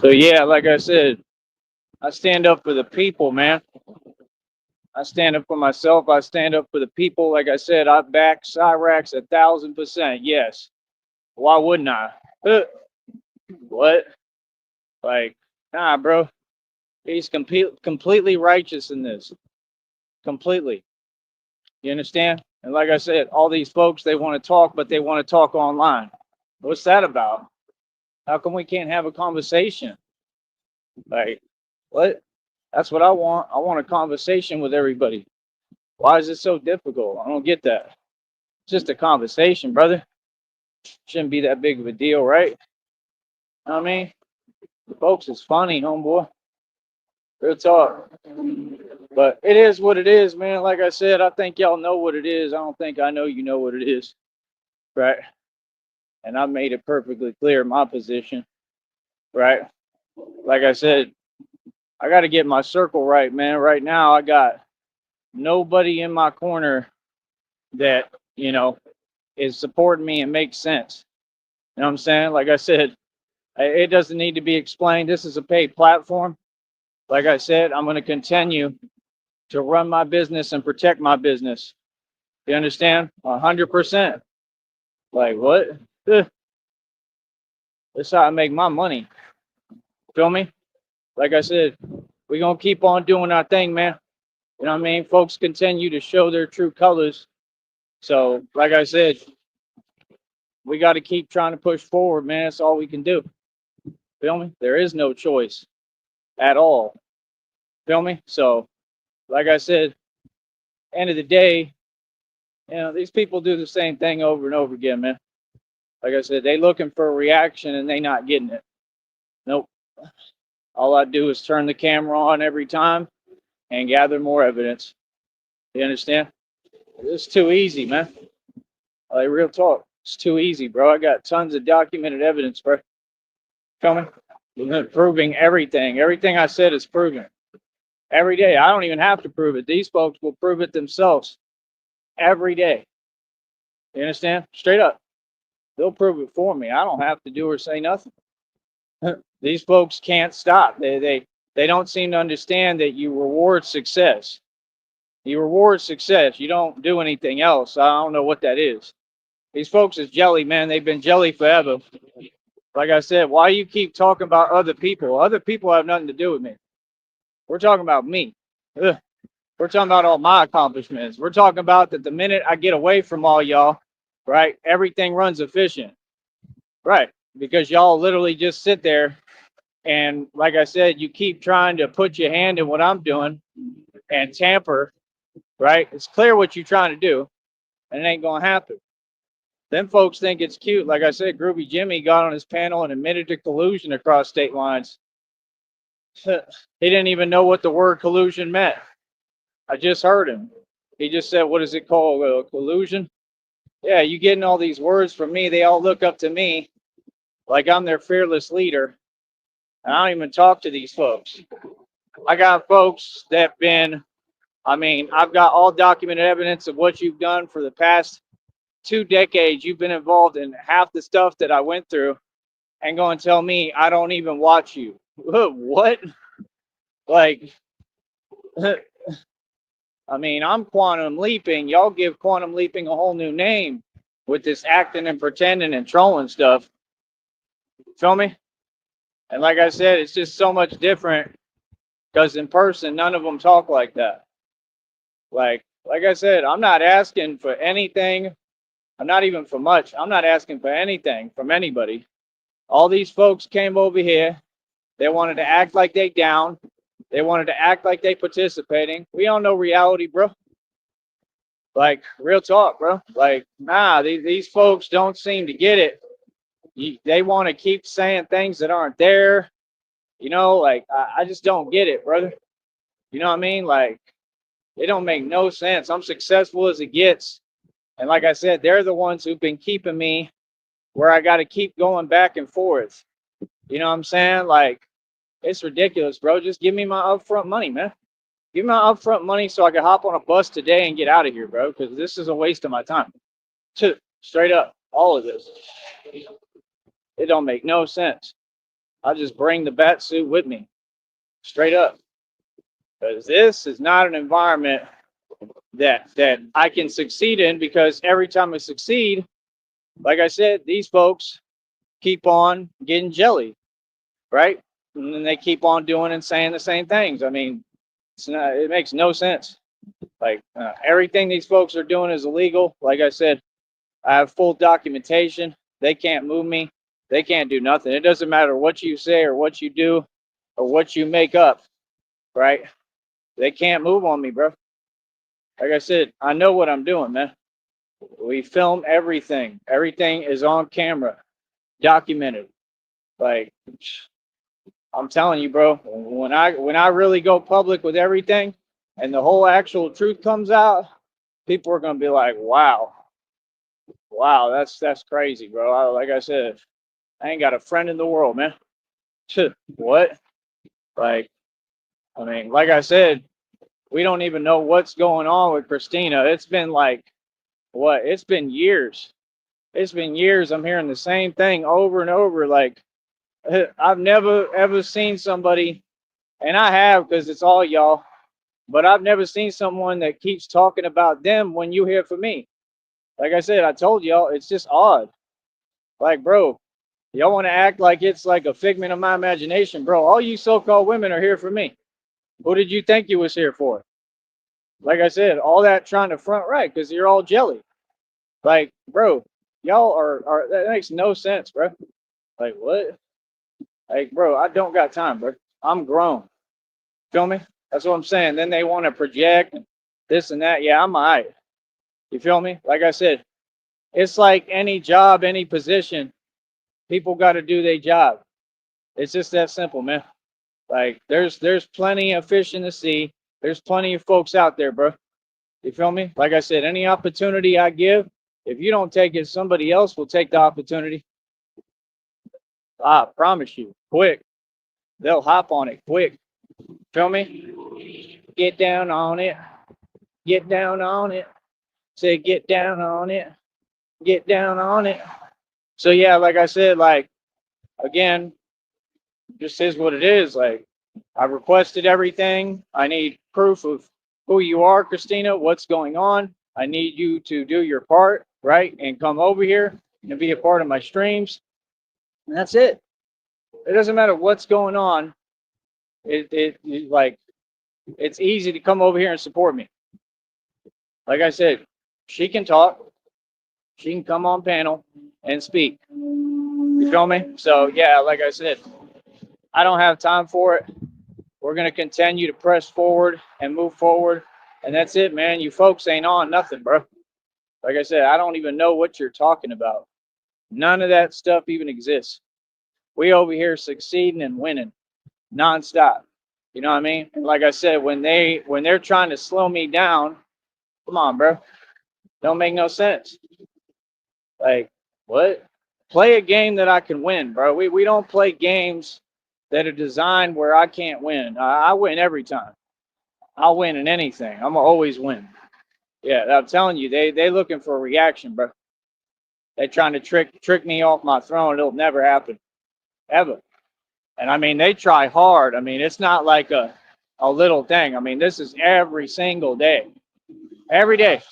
So yeah, like I said, I stand up for the people, man. I stand up for myself. I stand up for the people. Like I said, I back Cyrax 1,000%. Yes. Why wouldn't I? Uh, what? Like, nah, bro. He's completely righteous in this. Completely. You understand? And like I said, all these folks, they want to talk, but they want to talk online. What's that about? How come we can't have a conversation? Like, what? That's what I want. I want a conversation with everybody. Why is it so difficult? I don't get that. It's just a conversation, brother. Shouldn't be that big of a deal, right? You know what I mean? Folks, it's funny, homeboy. Real talk. But it is what it is, man. Like I said, I think y'all know what it is. I don't think I know you know what it is, right? And I made it perfectly clear my position, right? Like I said, I got to get my circle right, man. Right now, I got nobody in my corner that, you know, is supporting me and makes sense. You know what I'm saying? Like I said, it doesn't need to be explained. This is a paid platform. Like I said, I'm going to continue to run my business and protect my business. You understand? 100%. Like what? Eh, That's how I make my money. Feel me? Like I said, we're going to keep on doing our thing, man. You know what I mean? Folks continue to show their true colors. So, like I said, we got to keep trying to push forward, man. That's all we can do. Feel me? There is no choice at all. Feel me? So, like I said, end of the day, these people do the same thing over and over again, man. Like I said, they looking for a reaction and they not getting it. Nope. All I do is turn the camera on every time and gather more evidence. You understand? It's too easy, man. Like real talk. It's too easy, bro. I got tons of documented evidence, bro. Feel me? Proving everything. Everything I said is proven. Every day. I don't even have to prove it. These folks will prove it themselves every day. You understand? Straight up. They'll prove it for me. I don't have to do or say nothing. These folks can't stop. They don't seem to understand that you reward success. You reward success. You don't do anything else. I don't know what that is. These folks is jelly, man. They've been jelly forever. Like I said, why you keep talking about other people? Other people have nothing to do with me. We're talking about me. Ugh. We're talking about all my accomplishments. We're talking about that the minute I get away from all y'all, right, everything runs efficient. Right. Because y'all literally just sit there and, like I said, you keep trying to put your hand in what I'm doing and tamper, right? It's clear what you're trying to do, and it ain't going to happen. Then folks think it's cute. Like I said, Groovy Jimmy got on his panel and admitted to collusion across state lines. He didn't even know what the word collusion meant. I just heard him. He just said, "What is it called? Collusion?" Yeah, you getting all these words from me. They all look up to me like I'm their fearless leader. And I don't even talk to these folks. I got folks that been, I've got all documented evidence of what you've done for the past 2 decades. You've been involved in half the stuff that I went through and go and tell me I don't even watch you. What? Like, I'm quantum leaping. Y'all give quantum leaping a whole new name with this acting and pretending and trolling stuff. Feel me? And like I said, it's just so much different because in person, none of them talk like that. Like I said, I'm not asking for anything. I'm not even for much. I'm not asking for anything from anybody. All these folks came over here. They wanted to act like they down. They wanted to act like they participating. We all know reality, bro. Like real talk, bro. Like nah, these folks don't seem to get it. They want to keep saying things that aren't there. Like I just don't get it, brother. You know what I mean? Like it don't make no sense. I'm successful as it gets. And like I said, they're the ones who've been keeping me where I got to keep going back and forth. You know what I'm saying? Like, it's ridiculous, bro. Just give me my upfront money, man. Give me my upfront money so I can hop on a bus today and get out of here, bro, because this is a waste of my time. Straight up, all of this. It don't make no sense. I'll just bring the bat suit with me, straight up. Because this is not an environment that I can succeed in, because every time I succeed, like I said, these folks keep on getting jelly, right? And then they keep on doing and saying the same things. I mean, it makes no sense. Like everything these folks are doing is illegal. Like I said, I have full documentation. They can't move me. They can't do nothing. It doesn't matter what you say or what you do or what you make up, right? They can't move on me, bro. Like I said, I know what I'm doing, man. We film everything. Everything is on camera, documented. Like I'm telling you, bro, when I really go public with everything and the whole actual truth comes out, people are gonna be like, wow, wow, that's crazy, bro. Like I said, I ain't got a friend in the world, man. What? Like, I mean, like I said, we don't even know what's going on with Christina. It's been like what? It's been years. It's been years. I'm hearing the same thing over and over. Like, I've never ever seen somebody, and I have because it's all y'all, but I've never seen someone that keeps talking about them when you hear from me. Like I said, I told y'all, it's just odd. Like, bro, y'all want to act like it's like a figment of my imagination, bro. All you so-called women are here for me. Who did you think you was here for? Like I said, all that trying to front right because you're all jelly. Like, bro, y'all are that makes no sense, bro. Like, what? Like, bro, I don't got time, bro. I'm grown. Feel me? That's what I'm saying. Then they want to project this and that. Yeah, I'm all right. You feel me? Like I said, it's like any job, any position. People got to do their job. It's just that simple, man. Like there's plenty of fish in the sea. There's plenty of folks out there, bro. You feel me? Like I said, any opportunity I give, if you don't take it, somebody else will take the opportunity. I promise you, quick. They'll hop on it quick. Feel me? Get down on it. Get down on it. Say get down on it. Get down on it. So yeah, like I said, like again, just is what it is. Like I requested everything. I need proof of who you are, Christina, what's going on. I need you to do your part, right? And come over here and be a part of my streams. And that's it. It doesn't matter what's going on. It like it's easy to come over here and support me. Like I said, she can talk. She can come on panel and speak. You feel me? So yeah, like I said, I don't have time for it. We're gonna continue to press forward and move forward. And that's it, man. You folks ain't on nothing, bro. Like I said, I don't even know what you're talking about. None of that stuff even exists. We over here succeeding and winning nonstop. You know what I mean? And like I said, when they're trying to slow me down, come on, bro. Don't make no sense. Like, what? Play a game that I can win, bro. We don't play games that are designed where I can't win. I win every time. I'll win in anything. I'm gonna always win. Yeah, I'm telling you, they looking for a reaction, bro. They trying to trick me off my throne. It'll never happen, ever. And I mean, they try hard. I mean, it's not like a little thing. I mean, this is every single day, every day.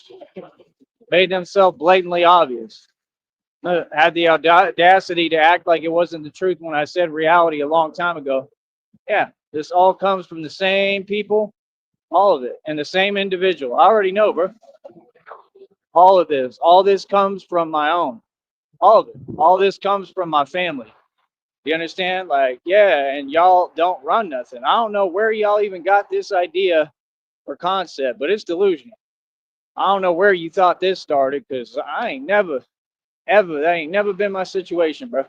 Made themselves blatantly obvious. Had the audacity to act like it wasn't the truth when I said reality a long time ago. Yeah, this all comes from the same people, all of it, and the same individual. I already know, bro. All this comes from my own. All of it. All this comes from my family. You understand? Like, yeah, and y'all don't run nothing. I don't know where y'all even got this idea or concept, but it's delusional. I don't know where you thought this started, because I ain't never, ever, that ain't never been my situation, bro.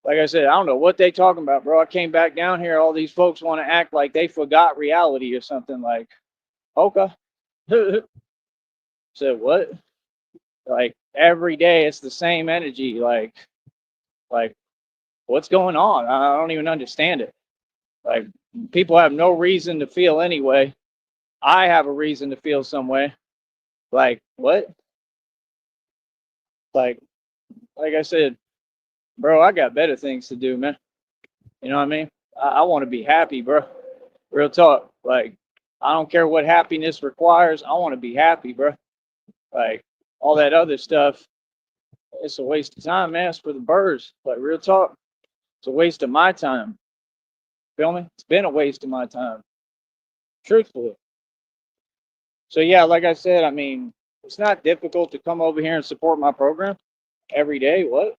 Like I said, I don't know what they talking about, bro. I came back down here. All these folks want to act like they forgot reality or something. Like, okay. Said what? Like every day, it's the same energy. Like what's going on? I don't even understand it. Like people have no reason to feel anyway. I have a reason to feel some way. Like what? Like I said, Bro, I got better things to do, man. You know what I mean? I want to be happy, bro. Real talk. Like, I don't care what happiness requires. I want to be happy, bro. Like, all that other stuff, it's a waste of time, man. It's for the birds. Like, real talk. It's a waste of my time. Feel me? It's been a waste of my time, truthfully. So, yeah, like I said, I mean, it's not difficult to come over here and support my program every day. What?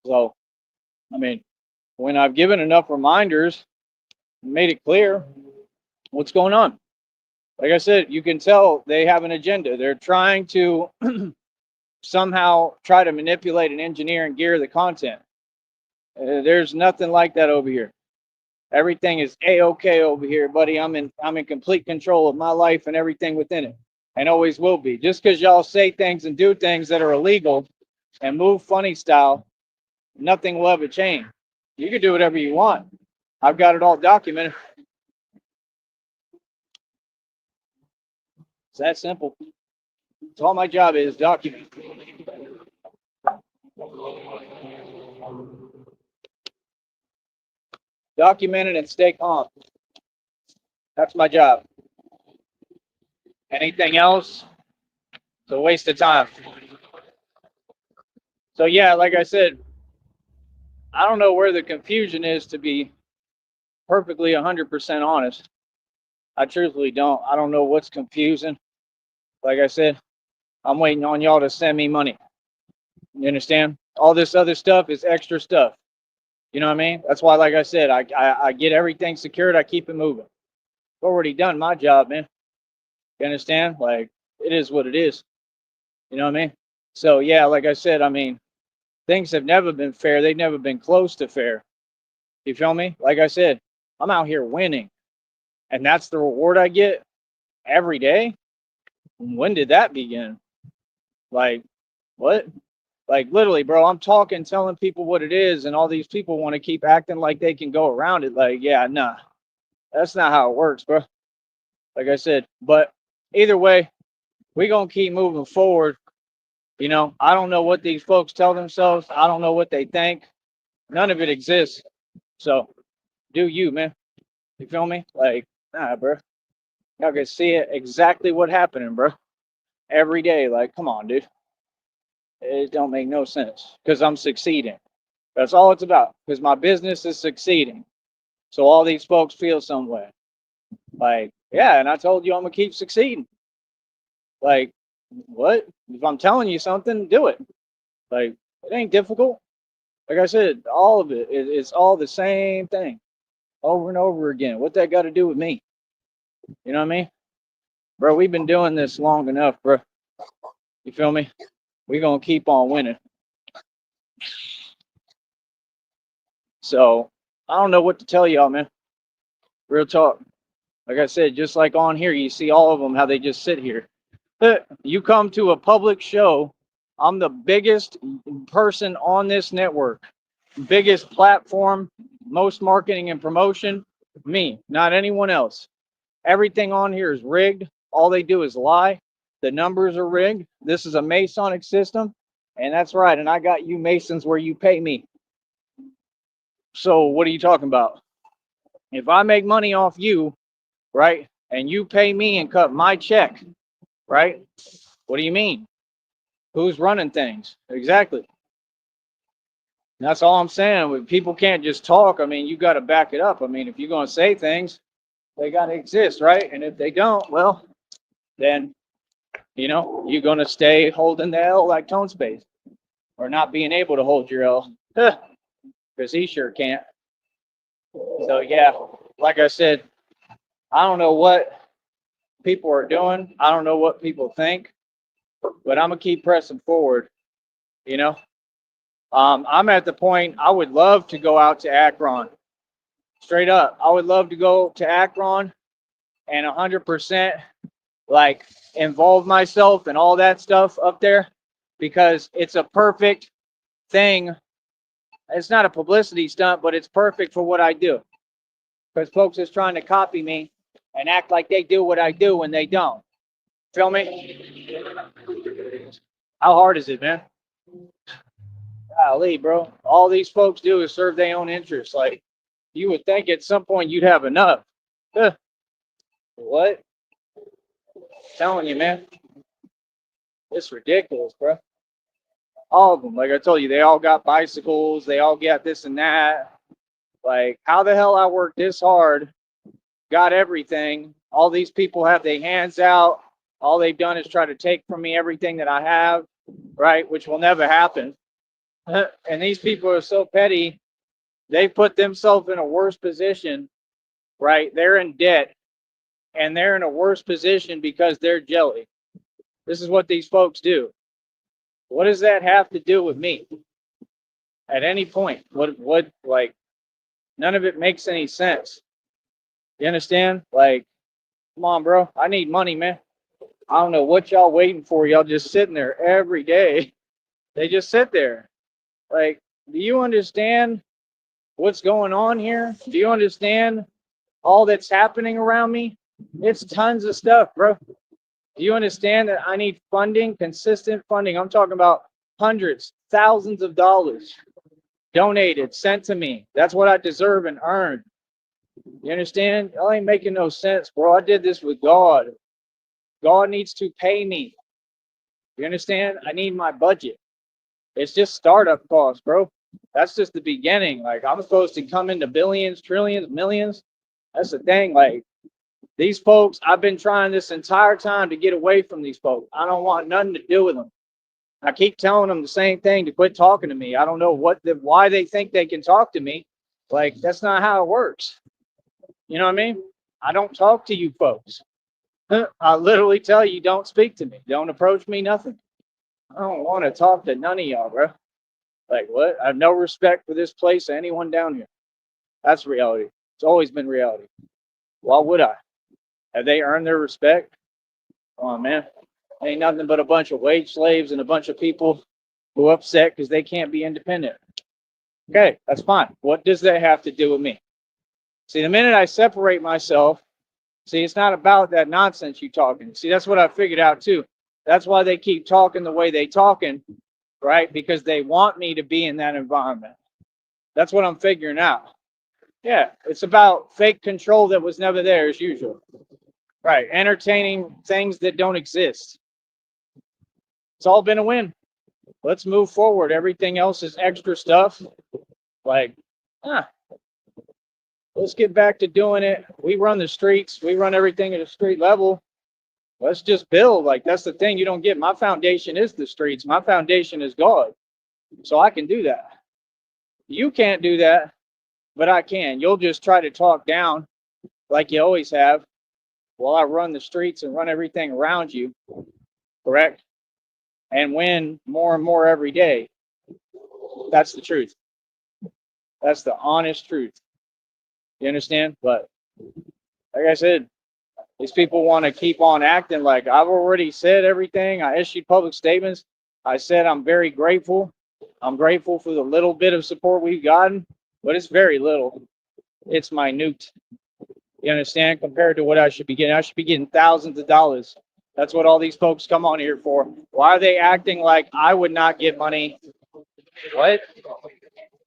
So, I mean, when I've given enough reminders, made it clear what's going on. Like I said, you can tell they have an agenda. They're trying to somehow try to manipulate and engineer and gear the content. There's nothing like that over here. Everything is a-okay over here, buddy. I'm in complete control of my life and everything within it, and always will be. Just because y'all say things and do things that are illegal and move funny style, nothing will ever change. You can do whatever you want. I've got it all documented. It's that simple. It's all my job is document. Document it and stay calm. That's my job. Anything else, it's a waste of time. So yeah, like I said, I don't know where the confusion is, to be perfectly 100% honest. I truthfully don't. I don't know what's confusing. Like I said, I'm waiting on y'all to send me money. You understand? All this other stuff is extra stuff. You know what I mean? That's why, like I said, I get everything secured. I keep it moving. I've already done my job, man. You understand? Like, it is what it is. You know what I mean? So yeah, like I said, I mean, things have never been fair. They've never been close to fair. You feel me? Like I said, I'm out here winning, and that's the reward I get every day. When did that begin? Like, what? Like, literally, bro, I'm talking, telling people what it is, and all these people want to keep acting like they can go around it. Like, yeah, nah, that's not how it works, bro. Like I said, but either way, we gonna keep moving forward. You know, I don't know what these folks tell themselves. I don't know what they think. None of it exists. So, do you, man? You feel me? Like, nah, bro. Y'all can see it exactly what happening, bro. Every day. Like, come on, dude. It don't make no sense because I'm succeeding. That's all it's about. Because my business is succeeding. So all these folks feel some way. Like, yeah, and I told you I'm gonna keep succeeding. Like, what? If I'm telling you something, do it. Like, it ain't difficult. Like I said, all of it's all the same thing over and over again. What that got to do with me? You know what I mean? Bro, we've been doing this long enough, bro. You feel me? We gonna keep on winning. So I don't know what to tell y'all, man. Real talk. Like I said, just like on here, you see all of them how they just sit here. You come to a public show. I'm the biggest person on this network, biggest platform, most marketing and promotion. Me, not anyone else. Everything on here is rigged. All they do is lie. The numbers are rigged. This is a Masonic system. And that's right. And I got you Masons where you pay me. So what are you talking about? If I make money off you, right, and you pay me and cut my check, right? What do you mean? Who's running things? Exactly. That's all I'm saying. People can't just talk. I mean, you got to back it up. I mean, if you're going to say things, they got to exist, right? And if they don't, well, then, you're going to stay holding the L like Tone Space, or not being able to hold your L, because he sure can't. So, yeah, like I said, I don't know what people are doing. I don't know what people think, but I'm going to keep pressing forward, you know? I'm at the point I would love to go out to Akron. Straight up. I would love to go to Akron and 100% like involve myself and all that stuff up there, because it's a perfect thing. It's not a publicity stunt, but it's perfect for what I do. Because folks is trying to copy me and act like they do what I do when they don't. Feel me? How hard is it, man? Golly, bro. All these folks do is serve their own interests. Like, you would think at some point you'd have enough. Huh. What? Telling you, man. It's ridiculous, bro. All of them. Like I told you, they all got bicycles. They all got this and that. Like, how the hell I worked this hard, got everything. All these people have their hands out. All they've done is try to take from me everything that I have, right? Which will never happen. And these people are so petty, they put themselves in a worse position, right? They're in debt and they're in a worse position because they're jelly. This is what these folks do. What does that have to do with me? At any point, what, like, none of it makes any sense. You understand? Like, come on, bro. I need money, man. I don't know what y'all waiting for. Y'all just sitting there every day. They just sit there. Like, do you understand what's going on here? Do you understand all that's happening around me? It's tons of stuff, bro. Do you understand that I need funding, consistent funding? I'm talking about hundreds, thousands of dollars donated, sent to me. That's what I deserve and earn. You understand? Y'all ain't making no sense, bro. I did this with God. God needs to pay me. You understand? I need my budget. It's just startup costs, bro. That's just the beginning. Like, I'm supposed to come into billions, trillions, millions. That's the thing. Like, these folks, I've been trying this entire time to get away from these folks. I don't want nothing to do with them. I keep telling them the same thing, to quit talking to me. I don't know why they think they can talk to me. Like, that's not how it works. You know what I mean? I don't talk to you folks. I literally tell you, don't speak to me. Don't approach me, nothing. I don't want to talk to none of y'all, bro. Like, what? I have no respect for this place or anyone down here. That's reality. It's always been reality. Why would I? Have they earned their respect? Come on, man. Ain't nothing but a bunch of wage slaves and a bunch of people who are upset because they can't be independent. Okay, that's fine. What does that have to do with me? See, the minute I separate myself, see, it's not about that nonsense you talking. See, that's what I figured out too. That's why they keep talking the way they talking, right? Because they want me to be in that environment. That's what I'm figuring out. Yeah, it's about fake control that was never there as usual. Right, entertaining things that don't exist. It's all been a win. Let's move forward. Everything else is extra stuff. Like, let's get back to doing it. We run the streets. We run everything at a street level. Let's just build. Like, that's the thing you don't get. My foundation is the streets. My foundation is God. So I can do that. You can't do that, but I can. You'll just try to talk down like you always have while I run the streets and run everything around you. Correct? And win more and more every day. That's the truth. That's the honest truth. You understand? But like I said, these people want to keep on acting like I've already said everything. I issued public statements. I said I'm very grateful. I'm grateful for the little bit of support we've gotten, but it's very little. It's minute. You understand? Compared to what I should be getting. I should be getting thousands of dollars. That's what all these folks come on here for. Why are they acting like I would not get money? What?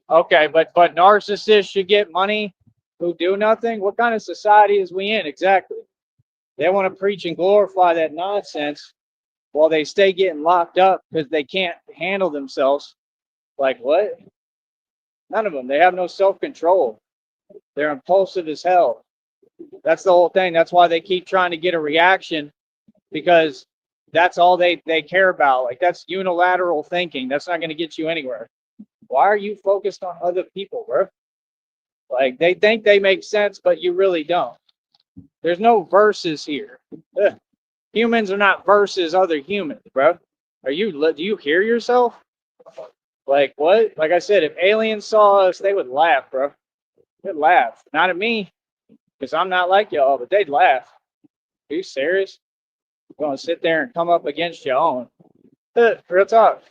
Okay, but narcissists should get money who do nothing? What kind of society is we in exactly? They want to preach and glorify that nonsense while they stay getting locked up because they can't handle themselves. Like, what? None of them. They have no self-control. They're impulsive as hell. That's the whole thing. That's why they keep trying to get a reaction, because that's all they care about. Like, that's unilateral thinking. That's not going to get you anywhere. Why are you focused on other people, bro? Like, they think they make sense, but you really don't. There's no verses here. Ugh. Humans are not versus other humans, bro. Do you hear yourself? Like, what? Like I said, if aliens saw us, they would laugh, bro. They'd laugh. Not at me, because I'm not like y'all, but they'd laugh. Are you serious? You're going to sit there and come up against your own. Real talk.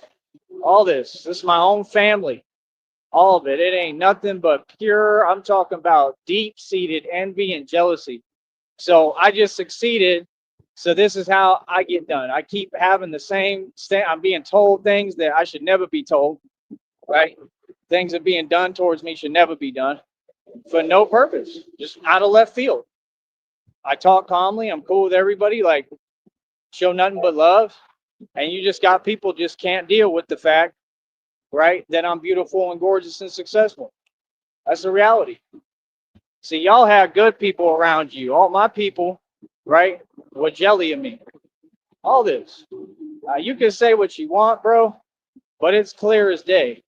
All this is my own family. All of it. It ain't nothing but pure, I'm talking about deep-seated envy and jealousy. So I just succeeded So this is how I get done. I keep having the same. I'm being told things that I should never be told. Right? Things that are being done towards me should never be done for no purpose, just out of left field. I talk calmly. I'm cool with everybody. Like, show nothing but love. And you just got people just can't deal with the fact, right, that I'm beautiful and gorgeous and successful. That's the reality. See, y'all have good people around you. All my people, right, were jelly of me. All this. You can say what you want, bro, but it's clear as day.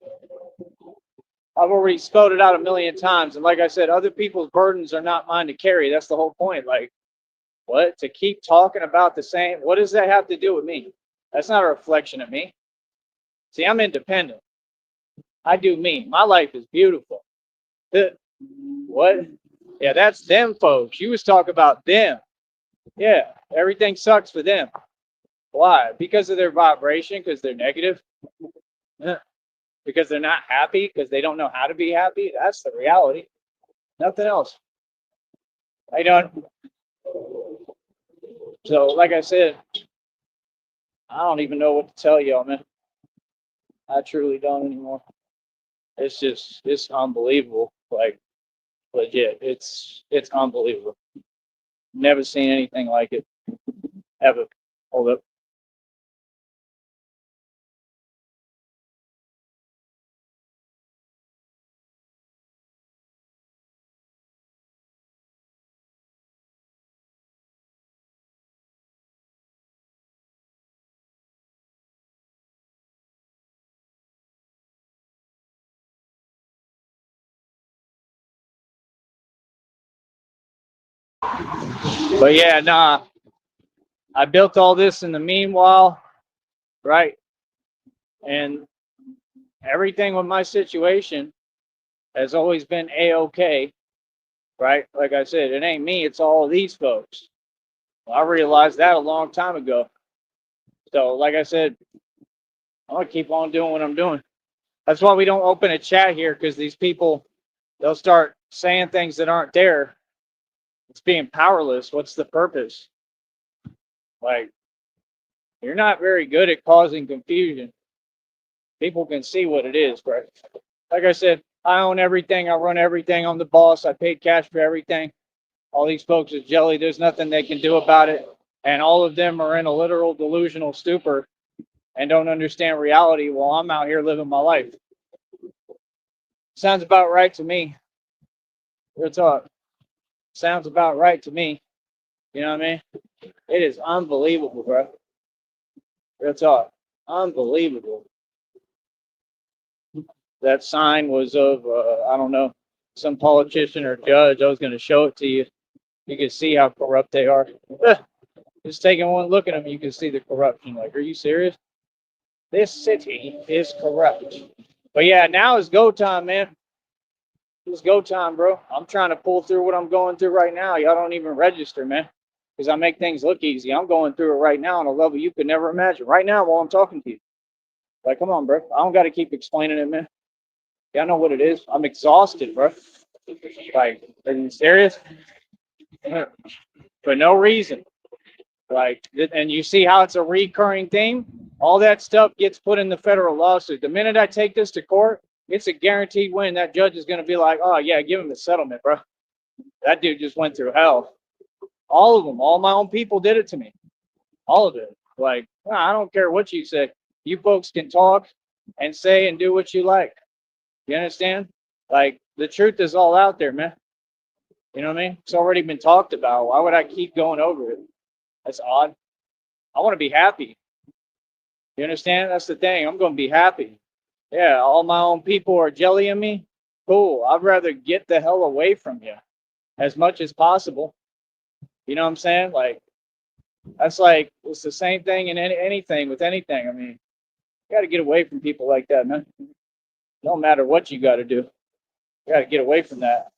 I've already spelled it out a million times. And like I said, other people's burdens are not mine to carry. That's the whole point. Like, what? To keep talking about the same? What does that have to do with me? That's not a reflection of me. See, I'm independent. I do me. My life is beautiful. What? Yeah, that's them folks. You was talking about them. Yeah, everything sucks for them. Why? Because of their vibration, because they're negative. Yeah. Because they're not happy, because they don't know how to be happy. That's the reality. Nothing else. I don't. So, like I said, I don't even know what to tell y'all, man. I truly don't anymore. It's unbelievable. Like, legit, it's unbelievable. Never seen anything like it ever. Hold up. But yeah, nah. I built all this in the meanwhile, right? And everything with my situation has always been a-okay, right? Like I said, it ain't me, it's all of these folks. Well, I realized that a long time ago. So, like I said, I'm gonna keep on doing what I'm doing. That's why we don't open a chat here, because these people, they'll start saying things that aren't there. It's being powerless. What's the purpose? Like, you're not very good at causing confusion. People can see what it is, bro. Like I said, I own everything. I run everything. I'm the boss. I paid cash for everything. All these folks is jelly. There's nothing they can do about it. And all of them are in a literal delusional stupor and don't understand reality while I'm out here living my life. Sounds about right to me. Real talk. Sounds about right to me. You know what I mean? It is unbelievable, bro. Real talk. Unbelievable. That sign was of, I don't know, some politician or judge. I was going to show it to you. You can see how corrupt they are. Just taking one look at them, you can see the corruption. Like, are you serious? This city is corrupt. But yeah, now is go time, man. It's go time, bro. I'm trying to pull through what I'm going through right now. Y'all don't even register, man, because I make things look easy. I'm going through it right now on a level you could never imagine. Right now, while I'm talking to you. Like, come on, bro. I don't got to keep explaining it, man. Y'all know what it is. I'm exhausted, bro. Like, are you serious? For no reason. Like, and you see how it's a recurring theme? All that stuff gets put in the federal lawsuit. The minute I take this to court, it's a guaranteed win. That judge is going to be like, oh, yeah, give him a settlement, bro. That dude just went through hell. All of them, all my own people did it to me. All of it. Like, I don't care what you say. You folks can talk and say and do what you like. You understand? Like, the truth is all out there, man. You know what I mean? It's already been talked about. Why would I keep going over it? That's odd. I want to be happy. You understand? That's the thing. I'm going to be happy. Yeah, all my own people are jellying me. Cool. I'd rather get the hell away from you as much as possible. You know what I'm saying? Like, that's like, it's the same thing in anything with anything. I mean, you got to get away from people like that, man. No matter what you got to do, you got to get away from that.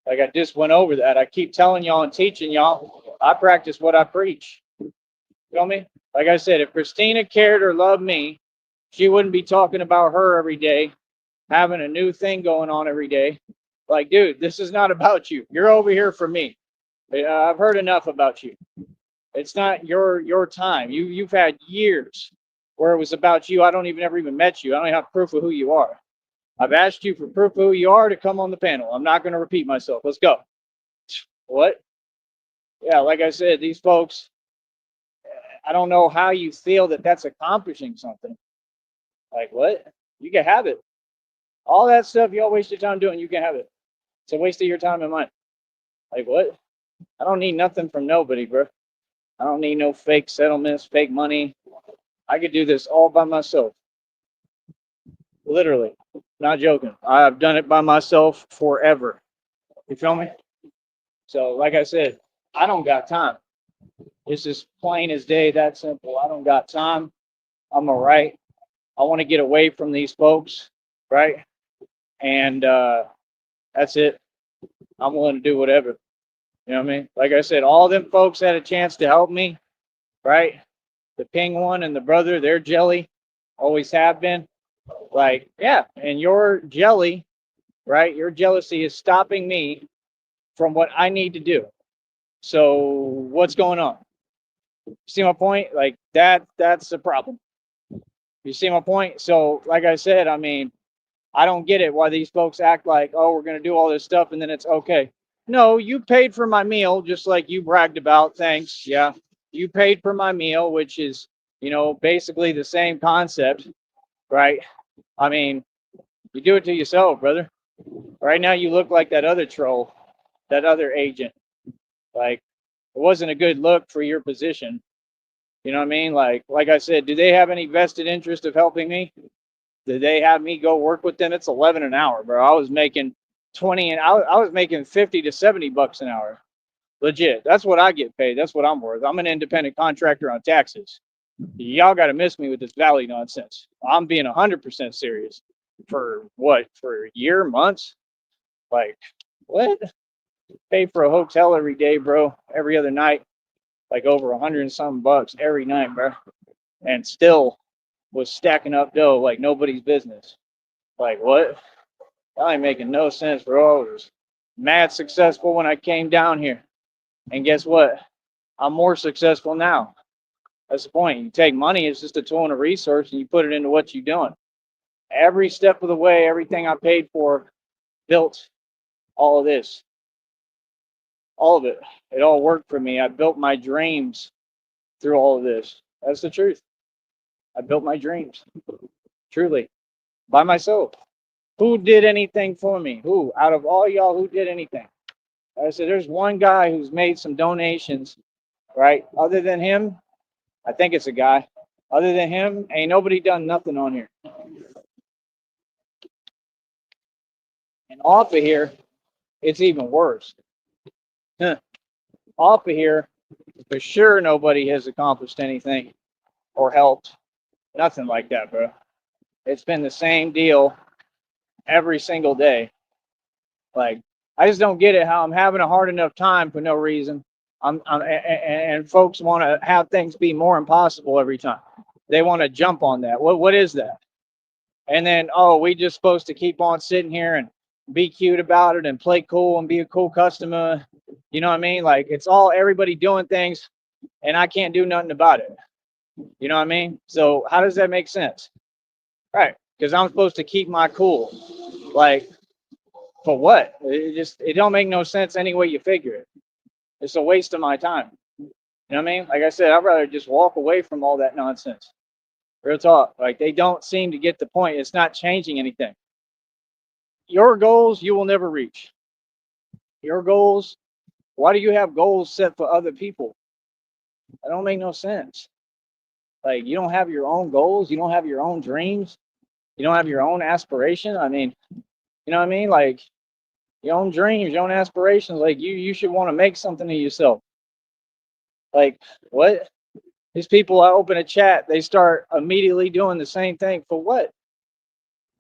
Like, I just went over that. I keep telling y'all and teaching y'all, I practice what I preach. You feel me? Like I said, if Christina cared or loved me, she wouldn't be talking about her every day, having a new thing going on every day. Like, dude, this is not about you. You're over here for me. I've heard enough about you. It's not your time. You've had years where it was about you. I don't even ever even met you. I don't have proof of who you are. I've asked you for proof of who you are to come on the panel. I'm not going to repeat myself. Let's go. What? Yeah, like I said, these folks, I don't know how you feel that that's accomplishing something. Like, what? You can have it. All that stuff you all waste your time doing, you can have it. It's a waste of your time and mine. Like, what? I don't need nothing from nobody, bro. I don't need no fake settlements, fake money. I could do this all by myself. Literally. Not joking. I've done it by myself forever. You feel me? So, like I said, I don't got time. It's as plain as day, that simple. I don't got time. I'm all right. I want to get away from these folks, right? And that's it. I'm willing to do whatever. You know what I mean? Like I said, all them folks had a chance to help me, right? The Ping one and the brother, they're jelly, always have been. Like, yeah, and your jelly, right? Your jealousy is stopping me from what I need to do. So what's going on? See my point? Like that's the problem. You see my point? So like I said, I mean, I don't get it why these folks act like, oh, we're gonna do all this stuff and then it's okay. No, you paid for my meal just like you bragged about. Thanks. Yeah. You paid for my meal, which is, basically the same concept, right? I mean, you do it to yourself, brother. Right now you look like that other troll, that other agent. Like it wasn't a good look for your position. You know what I mean? Like I said, do they have any vested interest of helping me? Did they have me go work with them? It's 11 an hour, bro. I was making 20 and I was making 50 to 70 bucks an hour. Legit. That's what I get paid. That's what I'm worth. I'm an independent contractor on taxes. Y'all got to miss me with this valley nonsense. I'm being 100% serious. For what? For a year, months? Like, what? Pay for a hotel every day, bro. Every other night, like over 100 and something bucks every night, bro. And still was stacking up dough like nobody's business. Like, what? That ain't making no sense, bro. I was mad successful when I came down here. And guess what? I'm more successful now. That's the point. You take money, it's just a tool and a resource, and you put it into what you're doing. Every step of the way, everything I paid for built all of this. All of it. It all worked for me. I built my dreams through all of this. That's the truth. I built my dreams. Truly. By myself. Who did anything for me? Who? Out of all y'all, who did anything? I said, there's one guy who's made some donations, right? Other than him, I think it's a guy. Other than him, ain't nobody done nothing on here. And off of here, it's even worse. Off of here, for sure, nobody has accomplished anything or helped. Nothing like that, bro. It's been the same deal every single day. Like, I just don't get it how I'm having a hard enough time for no reason. And folks want to have things be more impossible every time. They want to jump on that. What is that? And then, oh, we just supposed to keep on sitting here and be cute about it and play cool and be a cool customer. You know what I mean? Like it's all everybody doing things and I can't do nothing about it. You know what I mean? So how does that make sense? Right. Because I'm supposed to keep my cool. Like for what? It don't make no sense any way you figure it. It's a waste of my time. You know what I mean? Like I said, I'd rather just walk away from all that nonsense. Real talk. Like they don't seem to get the point. It's not changing anything. Your goals you will never reach. Your goals. Why do you have goals set for other people? That don't make no sense. Like you don't have your own goals. You don't have your own dreams. You don't have your own aspiration. I mean, you know what I mean? Like your own dreams, your own aspirations. Like you should want to make something of yourself. Like what? These people, I open a chat, they start immediately doing the same thing. For what?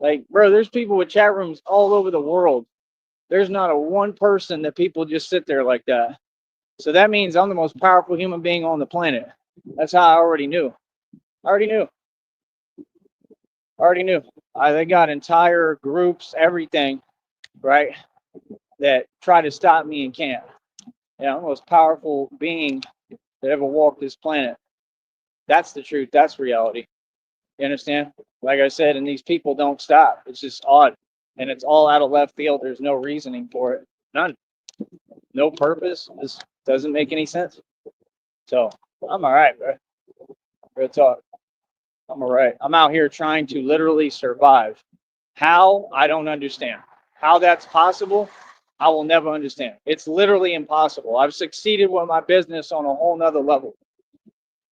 Like, bro, there's people with chat rooms all over the world. There's not a one person that people just sit there like that. So that means I'm the most powerful human being on the planet. That's how I already knew. I already knew. They got entire groups, everything, right, that try to stop me and can't. I'm the most powerful being that ever walked this planet. That's the truth. That's reality. You understand? Like I said, and these people don't stop. It's just odd. And it's all out of left field. There's no reasoning for it. None. No purpose. This doesn't make any sense. So I'm all right, bro. Real talk. I'm all right. I'm out here trying to literally survive. How? I don't understand. How that's possible, I will never understand. It's literally impossible. I've succeeded with my business on a whole nother level.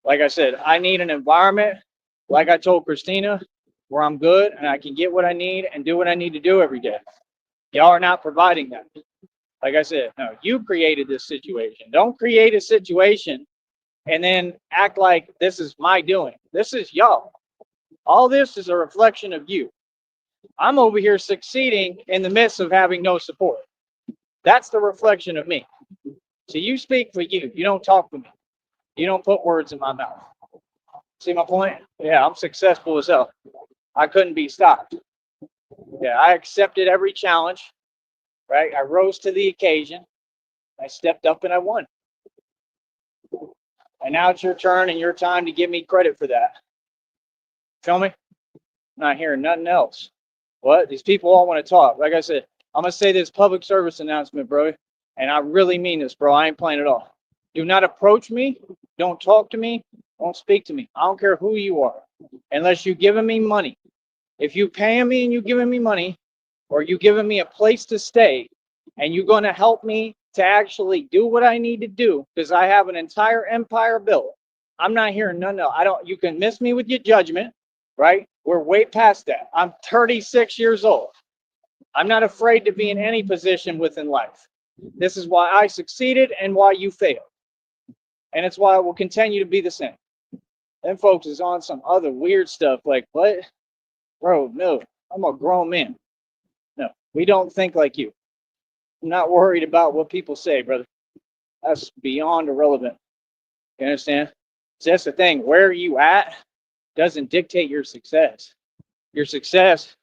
Like I said, I need an environment, like I told Christina, where I'm good and I can get what I need and do what I need to do every day. Y'all are not providing that. Like I said, no, you created this situation. Don't create a situation and then act like this is my doing. This is y'all. All this is a reflection of you. I'm over here succeeding in the midst of having no support. That's the reflection of me. So you speak for you. You don't talk for me. You don't put words in my mouth. See my point? Yeah, I'm successful as hell. I couldn't be stopped. Yeah, I accepted every challenge, right? I rose to the occasion. I stepped up and I won. And now it's your turn and your time to give me credit for that. Feel me? I'm not hearing nothing else. What? These people all want to talk. Like I said, I'm going to say this public service announcement, bro. And I really mean this, bro. I ain't playing at all. Do not approach me. Don't talk to me. Don't speak to me. I don't care who you are. Unless you're giving me money. If you paying me and you giving me money, or you giving me a place to stay, and you're going to help me to actually do what I need to do, because I have an entire empire built, I'm not hearing none of. I don't. You can miss me with your judgment, right? We're way past that. I'm 36 years old. I'm not afraid to be in any position within life. This is why I succeeded and why you failed. And it's why it will continue to be the same. Them folks is on some other weird stuff like, what? Bro, no, I'm a grown man. No, we don't think like you. I'm not worried about what people say, brother. That's beyond irrelevant. You understand? So that's the thing. Where you at doesn't dictate your success. Your success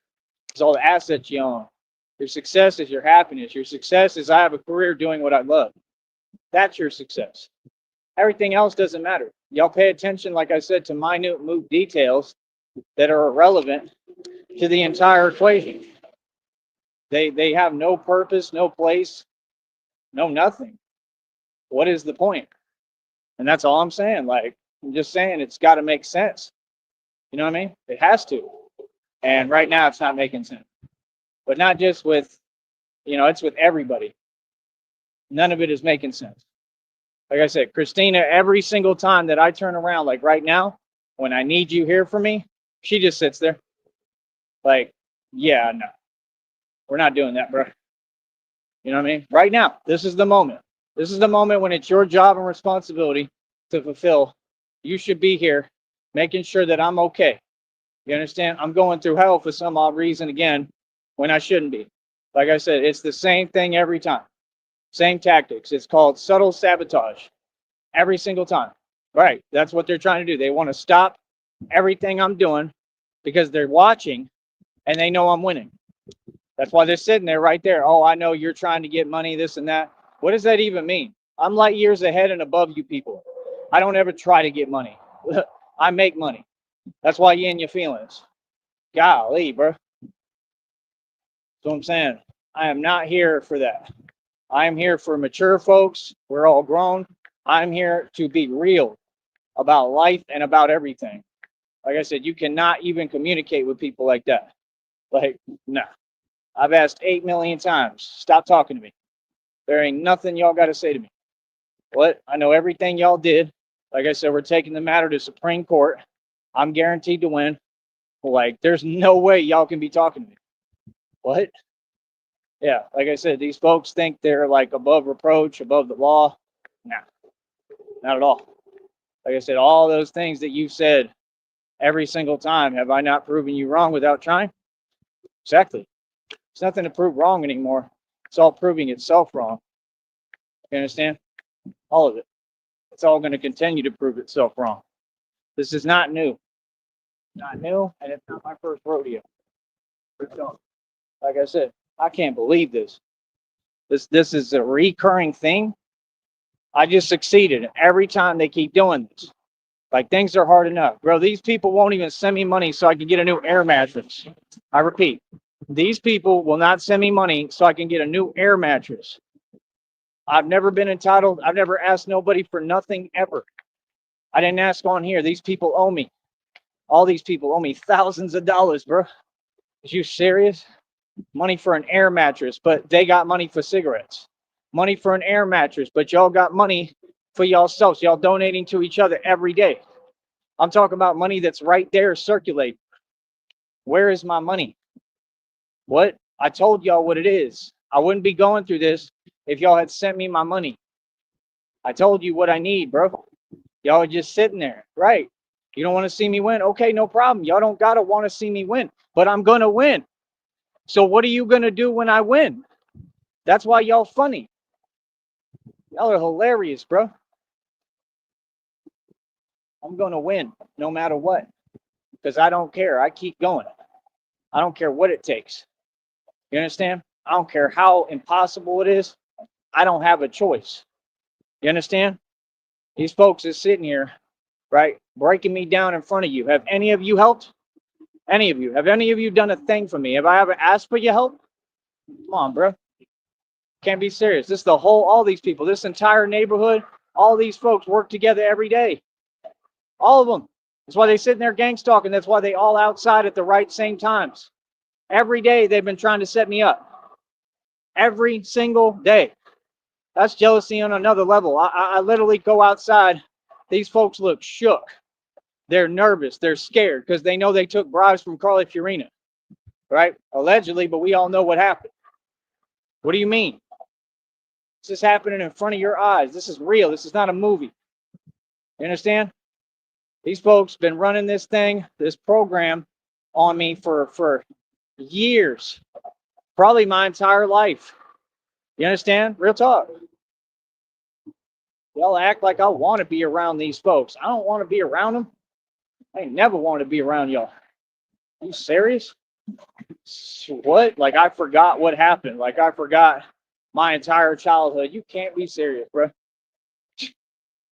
is all the assets you own. Your success is your happiness. Your success is I have a career doing what I love. That's your success. Everything else doesn't matter. Y'all pay attention, like I said, to minute details that are irrelevant to the entire equation. They have no purpose, no place, no nothing. What is the point? And that's all I'm saying. Like, I'm just saying it's got to make sense. You know what I mean? It has to. And right now it's not making sense. But not just with, it's with everybody. None of it is making sense. Like I said, Christina, every single time that I turn around, like right now, when I need you here for me, she just sits there. Like, yeah, no, we're not doing that, bro. You know what I mean? Right now, this is the moment. This is the moment when it's your job and responsibility to fulfill. You should be here making sure that I'm okay. You understand? I'm going through hell for some odd reason again when I shouldn't be. Like I said, it's the same thing every time. Same tactics. It's called subtle sabotage every single time. Right. That's what they're trying to do. They want to stop everything I'm doing because they're watching and they know I'm winning. That's why they're sitting there right there. Oh, I know you're trying to get money, this and that. What does that even mean? I'm light years ahead and above you people. I don't ever try to get money. I make money. That's why you're in your feelings. Golly, bro. That's what I'm saying. I am not here for that. I am here for mature folks. We're all grown. I'm here to be real about life and about everything. Like I said, you cannot even communicate with people like that. Like, nah. I've asked 8 million times, stop talking to me. There ain't nothing y'all got to say to me. What? I know everything y'all did. Like I said, we're taking the matter to Supreme Court. I'm guaranteed to win. Like, there's no way y'all can be talking to me. What? Yeah, like I said, these folks think they're like above reproach, above the law. Nah, not at all. Like I said, all those things that you've said every single time, have I not proven you wrong without trying? Exactly. It's nothing to prove wrong anymore. It's all proving itself wrong. You understand? All of it. It's all going to continue to prove itself wrong. This is not new. Not new, and it's not my first rodeo. Like I said, I can't believe this. This is a recurring thing. I just succeeded every time they keep doing this. Like things are hard enough. Bro, these people won't even send me money so I can get a new air mattress. I repeat, these people will not send me money so I can get a new air mattress. I've never been entitled. I've never asked nobody for nothing ever. I didn't ask on here. These people owe me. All these people owe me thousands of dollars, bro. Is you serious? Money for an air mattress, but they got money for cigarettes. Money for an air mattress, but y'all got money for y'all selves. Y'all donating to each other every day. I'm talking about money that's right there circulating. Where is my money? What? I told y'all what it is. I wouldn't be going through this if y'all had sent me my money. I told you what I need, bro. Y'all are just sitting there, right? You don't want to see me win? Okay, no problem. Y'all don't gotta want to see me win, but I'm gonna win. So what are you gonna do when I win? That's why y'all funny. Y'all are hilarious, bro. I'm gonna win no matter what, because I don't care. I keep going. I don't care what it takes. You understand? I don't care how impossible it is. I don't have a choice. You understand? These folks are sitting here, right, breaking me down in front of you. Have any of you helped? Any of you? Have any of you done a thing for me? Have I ever asked for your help? Come on, bro. Can't be serious. This is the whole, all these people, this entire neighborhood, all these folks work together every day. All of them. That's why they sit in there gang stalking. That's why they all outside at the right same times. Every day they've been trying to set me up. Every single day. That's jealousy on another level. I literally go outside. These folks look shook. They're nervous. They're scared because they know they took bribes from Carly Fiorina, right? Allegedly, but we all know what happened. What do you mean? This is happening in front of your eyes. This is real. This is not a movie. You understand? These folks been running this thing, this program on me for years, probably my entire life. You understand? Real talk. Y'all act like I want to be around these folks. I don't want to be around them. I ain't never wanted to be around y'all. Are you serious? What? Like I forgot what happened. Like I forgot my entire childhood. You can't be serious, bro.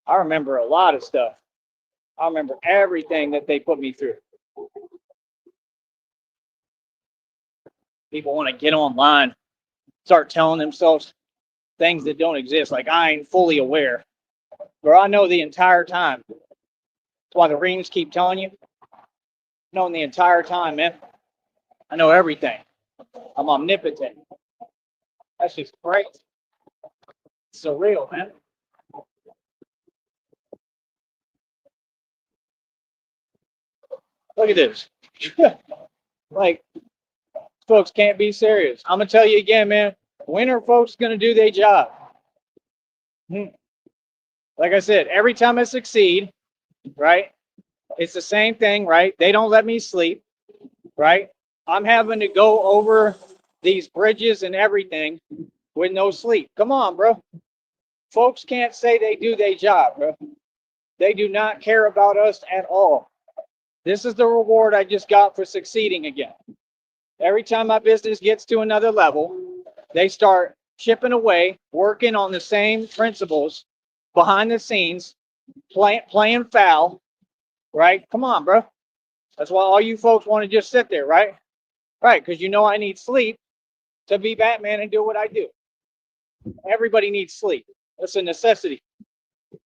I remember a lot of stuff. I remember everything that they put me through. People want to get online, start telling themselves things that don't exist. Like I ain't fully aware. Bro, I know the entire time. That's why the reams keep telling you. Knowing the entire time, man. I know everything. I'm omnipotent. That's just great. It's surreal, man. Look at this. Like, folks can't be serious. I'm gonna tell you again, man. When are folks gonna do their job? Like I said, every time I succeed, right? It's the same thing, right? They don't let me sleep, right? I'm having to go over these bridges and everything with no sleep. Come on, bro. Folks can't say they do their job, bro. They do not care about us at all. This is the reward I just got for succeeding again. Every time my business gets to another level, they start chipping away, working on the same principles behind the scenes, playing foul, right? Come on, bro. That's why all you folks want to just sit there, right? Right, because you know I need sleep to be Batman and do what I do. Everybody needs sleep. It's a necessity.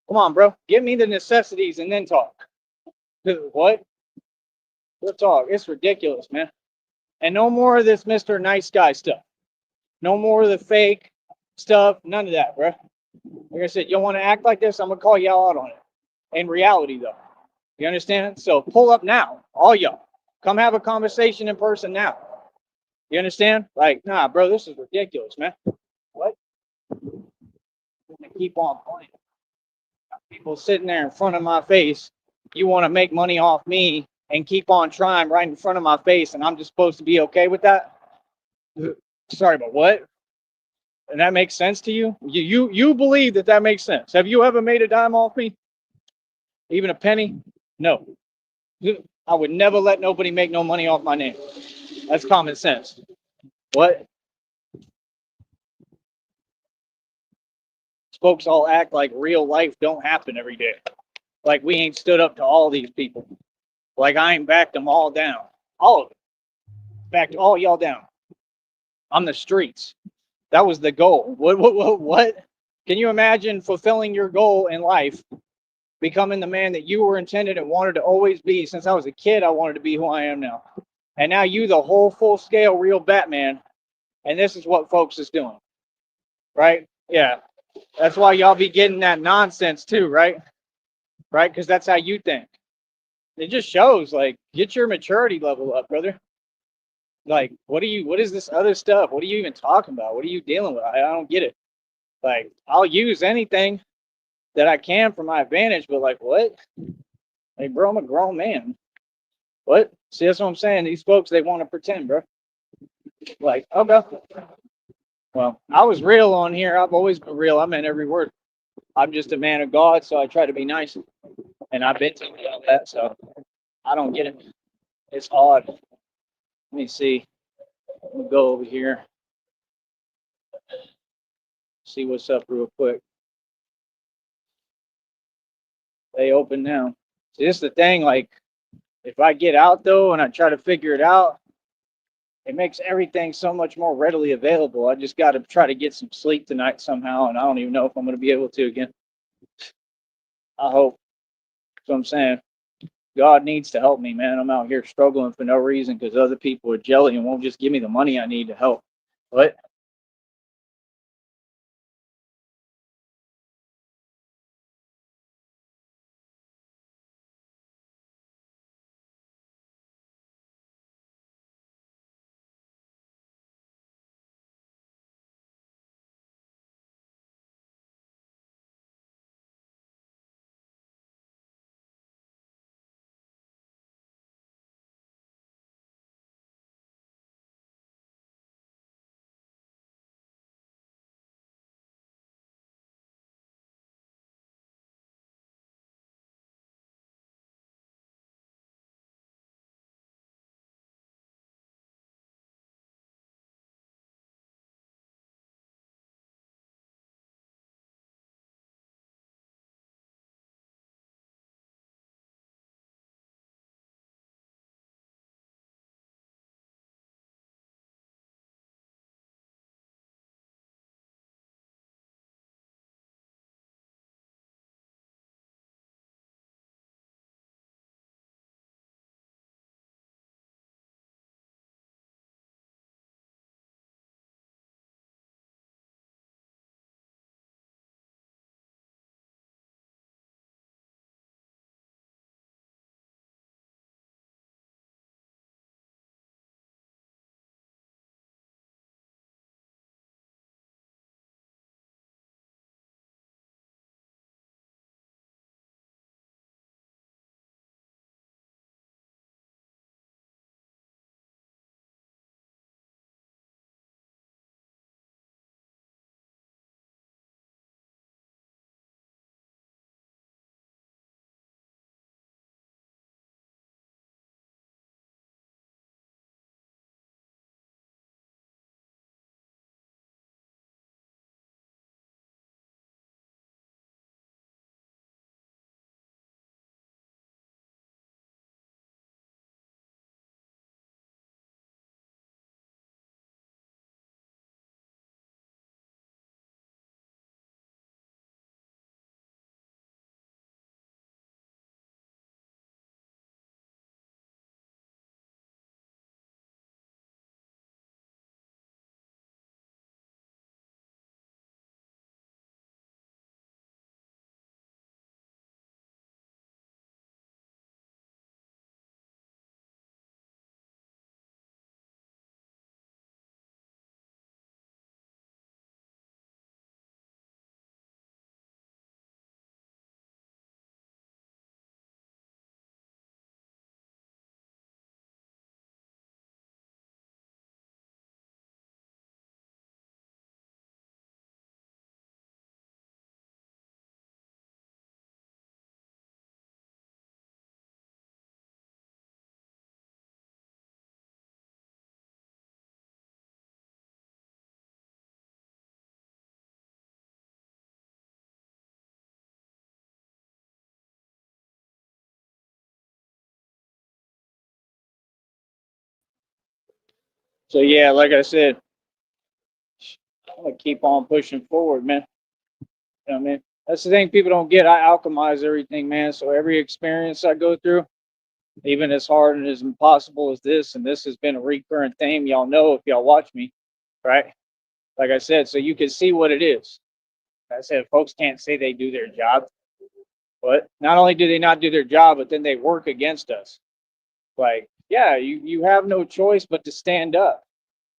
Come on, bro. Give me the necessities and then talk. What? We'll talk. It's ridiculous, man. And no more of this Mr. Nice Guy stuff. No more of the fake stuff. None of that, bro. Like I said, you want to act like this, I'm going to call y'all out on it. In reality, though. You understand? So pull up now, all y'all. Come have a conversation in person now. You understand? Like, nah, bro, this is ridiculous, man. What? Keep on playing. People sitting there in front of my face. You want to make money off me and keep on trying right in front of my face, and I'm just supposed to be okay with that? Sorry, but what? And that makes sense to you? You believe that makes sense? Have you ever made a dime off me? Even a penny? No. I would never let nobody make no money off my name. That's common sense. What? folks all act like real life don't happen every day. Like we ain't stood up to all these people. Like I ain't backed them all down. All of it. Backed all y'all down on the streets. That was the goal. What? Can you imagine fulfilling your goal in life, becoming the man that you were intended and wanted to always be? Since I was a kid, I wanted to be who I am now. And now you, the whole full scale real Batman. And this is what folks is doing. Right? Yeah. That's why y'all be getting that nonsense too, right? Right? Because that's how you think. It just shows, like, get your maturity level up, brother. Like, what is this other stuff? What are you even talking about? What are you dealing with? I don't get it. Like, I'll use anything that I can for my advantage, but like, what? Like, bro, I'm a grown man. What? See, that's what I'm saying. These folks, they want to pretend, bro. Like, okay. Well, I was real on here. I've always been real. I meant every word. I'm just a man of God, so I try to be nice. And I've been told all that, so I don't get it. It's odd. Let me see. We'll go over here. See what's up real quick. They open now. See, this is the thing. Like, if I get out though and I try to figure it out, it makes everything so much more readily available. I just got to try to get some sleep tonight somehow, and I don't even know if I'm going to be able to again. I hope. That's what I'm saying. God needs to help me, man. I'm out here struggling for no reason because other people are jelly and won't just give me the money I need to help. What? So yeah, like I said, I'm gonna keep on pushing forward, man. You know what I mean? That's the thing people don't get. I alchemize everything, man. So every experience I go through, even as hard and as impossible as this, and this has been a recurrent theme, y'all know if y'all watch me, right? Like I said, so you can see what it is. I said, folks can't say they do their job, but not only do they not do their job, but then they work against us. Like, yeah, you have no choice but to stand up,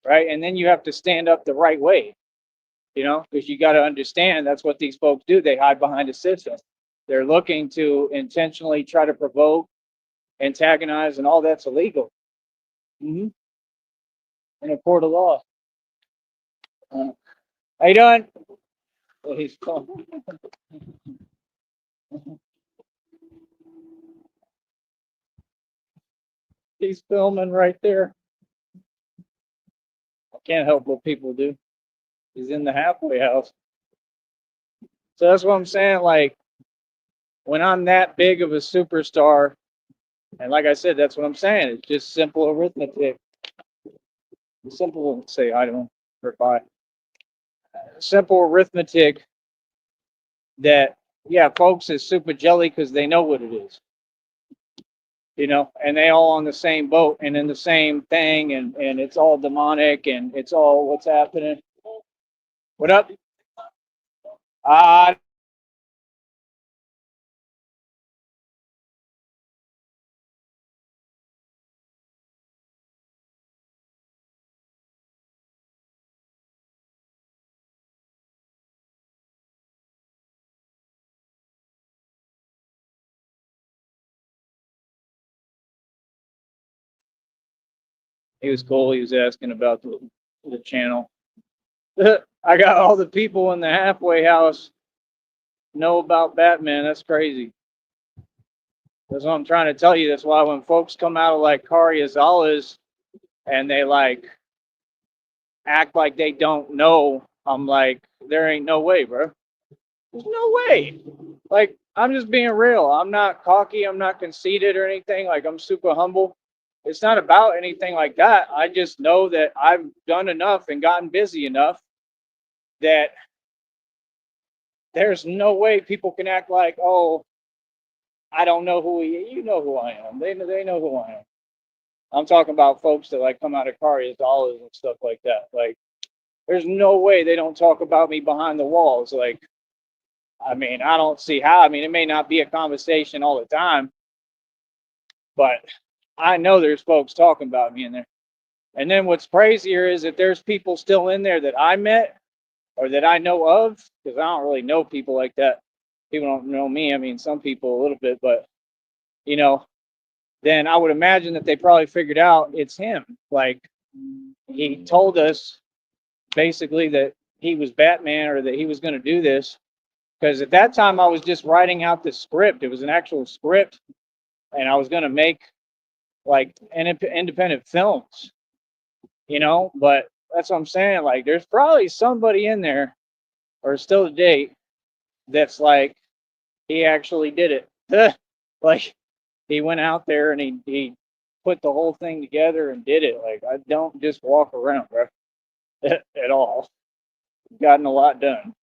right? And then you have to stand up the right way, because you got to understand that's what these folks do. They hide behind a system. They're looking to intentionally try to provoke, antagonize, and all that's illegal in a court of law. How you doing? Well, he's filming right there. I can't help what people do. He's in the halfway house. So that's what I'm saying. Like, when I'm that big of a superstar, and like I said, that's what I'm saying. It's just simple arithmetic. Simple, say I don't reply. Simple arithmetic that, yeah, folks is super jelly because they know what it is, and they all on the same boat and in the same thing, and it's all demonic and it's all what's happening. What up? Uh, he was cool. He was asking about the channel. I got all the people in the halfway house know about Batman. That's crazy. That's what I'm trying to tell you. That's why when folks come out of like Kari Azala's and they like act like they don't know, I'm like, there ain't no way, bro. There's no way. Like, I'm just being real. I'm not cocky. I'm not conceited or anything. Like, I'm super humble. It's not about anything like that. I just know that I've done enough and gotten busy enough that there's no way people can act like, oh, I don't know who he is. You know who I am. They know who I am. I'm talking about folks that like come out of Kari Dollars and stuff like that. Like, there's no way they don't talk about me behind the walls. Like, I mean, I don't see how. I mean, it may not be a conversation all the time, but I know there's folks talking about me in there. And then what's crazier is that there's people still in there that I met or that I know of, because I don't really know people like that. People don't know me. I mean, some people a little bit, but you know, then I would imagine that they probably figured out it's him. Like, he told us basically that he was Batman or that he was going to do this. Because at that time I was just writing out the script. It was an actual script, and I was going to make like independent films, But that's what I'm saying. Like, there's probably somebody in there, or still to date, that's like he actually did it. Like, he went out there and he put the whole thing together and did it. Like, I don't just walk around, bro, at all. Gotten a lot done.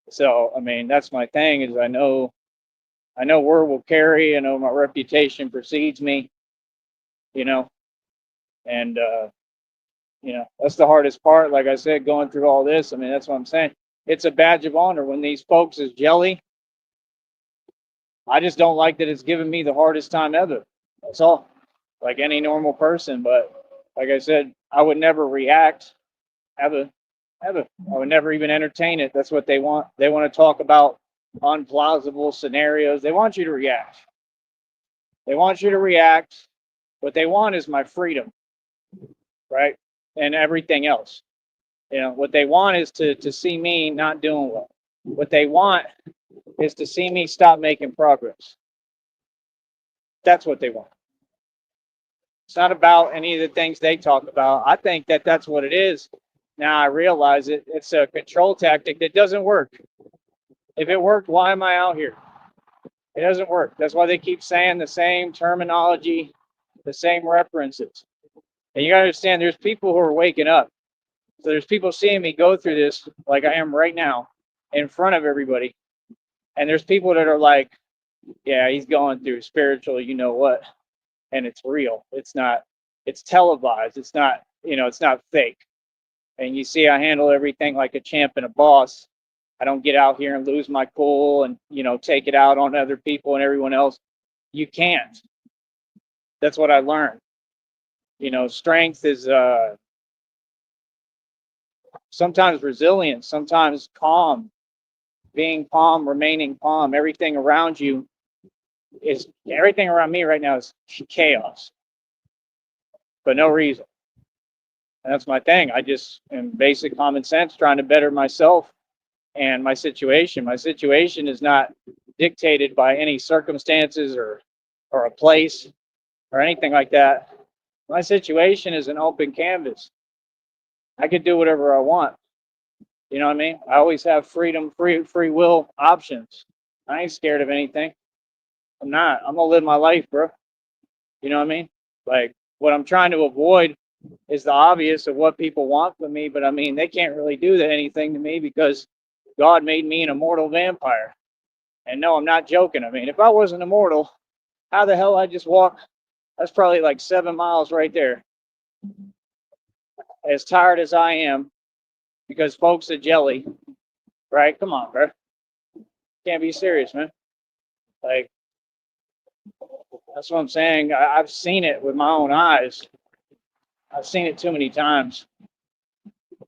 So I mean, that's my thing. Is I know word will carry. I know my reputation precedes me. You know, and that's the hardest part. Like I said, going through all this. I mean, that's what I'm saying. It's a badge of honor when these folks is jelly. I just don't like that it's given me the hardest time ever. That's all. Like any normal person, but like I said, I would never react ever, ever. I would never even entertain it. That's what they want. They want to talk about unplausible scenarios. They want you to react. They want you to react. What they want is my freedom, right? And everything else. What they want is to see me not doing well. What they want is to see me stop making progress. That's what they want. It's not about any of the things they talk about. I think that that's what it is. Now I realize it. It's a control tactic that doesn't work. If it worked, why am I out here? It doesn't work. That's why they keep saying the same terminology, the same references. And you gotta understand there's people who are waking up. So there's people seeing me go through this like I am right now in front of everybody. And there's people that are like, yeah, he's going through spiritual, you know what? And it's real. It's not, it's televised. It's not, it's not fake. And you see, I handle everything like a champ and a boss. I don't get out here and lose my cool and, take it out on other people and everyone else. You can't. That's what I learned. Strength is sometimes resilience, sometimes calm, being calm, remaining calm. Everything around me right now is chaos for no reason. And that's my thing. I just am basic common sense, trying to better myself and my situation. My situation is not dictated by any circumstances or a place or anything like that. My situation is an open canvas. I could do whatever I want. You know what I mean? I always have freedom, free will options. I ain't scared of anything. I'm not. I'm gonna live my life, bro. You know what I mean? Like, what I'm trying to avoid is the obvious of what people want from me, but I mean, they can't really do anything to me because God made me an immortal vampire. And no, I'm not joking. I mean, if I wasn't immortal, how the hell I just walk? That's probably like 7 miles right there. As tired as I am, because folks are jelly, right? Come on, bro. Can't be serious, man. Like, that's what I'm saying. I've seen it with my own eyes. I've seen it too many times.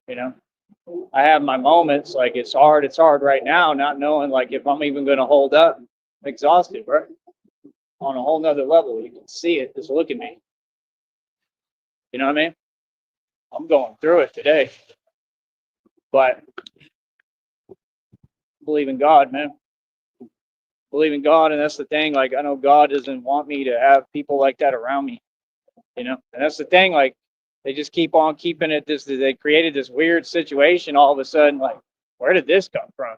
I have my moments, like it's hard right now, not knowing like if I'm even gonna hold up. I'm exhausted, bro. On a whole nother level. You can see it, just look at me. You know what I mean? I'm going through it today. But believe in God, man. Believe in God, and that's the thing. Like, I know God doesn't want me to have people like that around me. And that's the thing. Like, they just keep on keeping it. They created this weird situation all of a sudden. Like, where did this come from?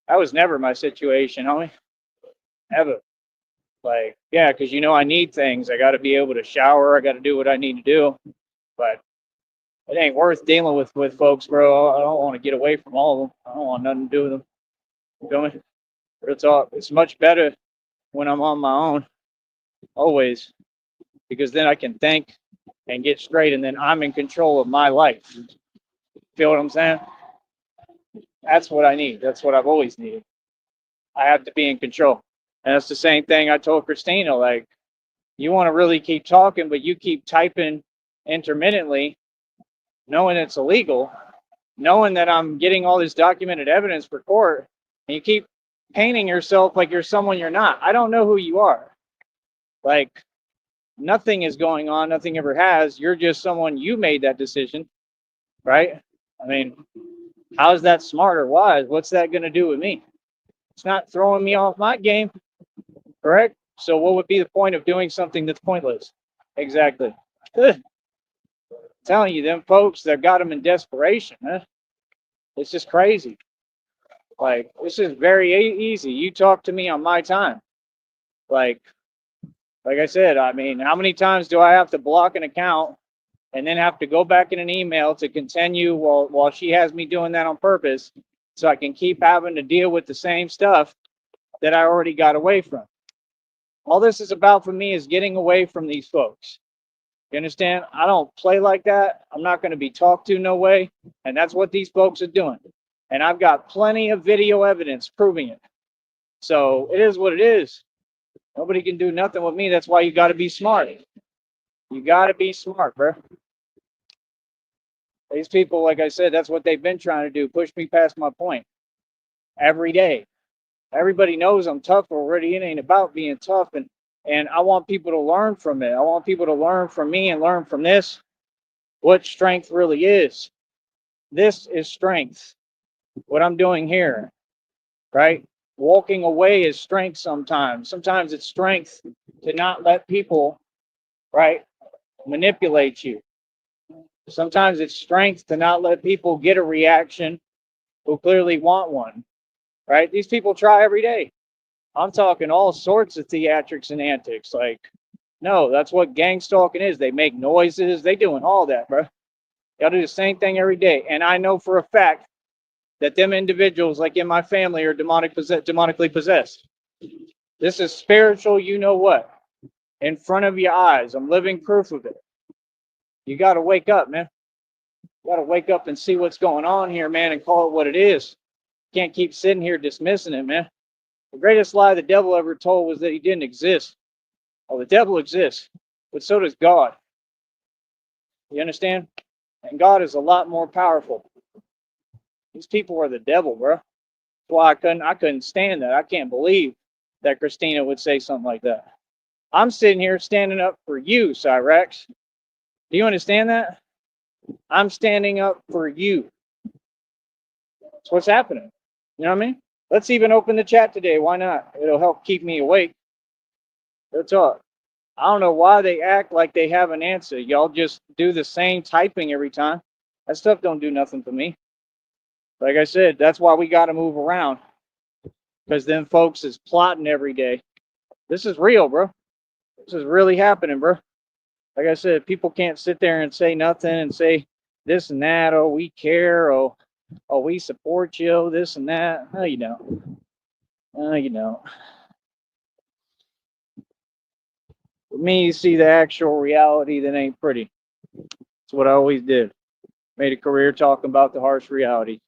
That was never my situation, homie. Ever. Like, yeah, because I need things. I got to be able to shower. I got to do what I need to do. But it ain't worth dealing with folks, bro. I don't want to get away from all of them. I don't want nothing to do with them. You feel me? Real talk. It's much better when I'm on my own, always, because then I can think and get straight, and then I'm in control of my life. Feel what I'm saying? That's what I need. That's what I've always needed. I have to be in control. And that's the same thing I told Christina. Like, you want to really keep talking, but you keep typing intermittently, knowing it's illegal, knowing that I'm getting all this documented evidence for court, and you keep painting yourself like you're someone you're not. I don't know who you are. Like, nothing is going on. Nothing ever has. You're just someone, you made that decision, right? I mean, how is that smart or wise? What's that going to do with me? It's not throwing me off my game, correct? So what would be the point of doing something that's pointless? Exactly. Telling you, them folks that got them in desperation, man. It's just crazy. Like, this is very easy. You talk to me on my time. Like I said, I mean, how many times do I have to block an account and then have to go back in an email to continue while she has me doing that on purpose, so I can keep having to deal with the same stuff that I already got away from? All this is about for me is getting away from these folks. You understand? I don't play like that. I'm not going to be talked to no way. And that's what these folks are doing. And I've got plenty of video evidence proving it. So it is what it is. Nobody can do nothing with me. That's why you got to be smart. You got to be smart, bro. These people, like I said, that's what they've been trying to do. Push me past my point every day. Everybody knows I'm tough already. It ain't about being tough. And I want people to learn from it. I want people to learn from me and learn from this what strength really is. This is strength. What I'm doing here, right? Walking away is strength sometimes. Sometimes it's strength to not let people, right, manipulate you. Sometimes it's strength to not let people get a reaction who clearly want one, right? These people try every day. I'm talking all sorts of theatrics and antics. Like, No, that's what gang stalking is. They make noises. They doing all that, bro. Y'all do the same thing every day. And I know for a fact that them individuals, like in my family, are demonically possessed. This is spiritual, you know what? In front of your eyes. I'm living proof of it. You got to wake up, man. You got to wake up and see what's going on here, man, and call it what it is. Can't keep sitting here dismissing it, man. The greatest lie the devil ever told was that he didn't exist. Oh, the devil exists, but so does God. You understand? And God is a lot more powerful. These people are the devil, bro. That's why I couldn't stand that. I can't believe that Christina would say something like that. I'm sitting here standing up for you, Cyrex. Do you understand that? I'm standing up for you. That's what's happening. You know what I mean? Let's even open the chat today. Why not? It'll help keep me awake. Let's talk. I don't know why they act like they have an answer. Y'all just do the same typing every time. That stuff don't do nothing for me. Like I said, that's why we got to move around. Because them folks is plotting every day. This is real, bro. This is really happening, bro. Like I said, people can't sit there and say nothing and say this and that. Oh, we care. Oh, we support you. Oh, this and that. No, you don't. No, you don't. For me, you see the actual reality that ain't pretty. That's what I always did. Made a career talking about the harsh reality.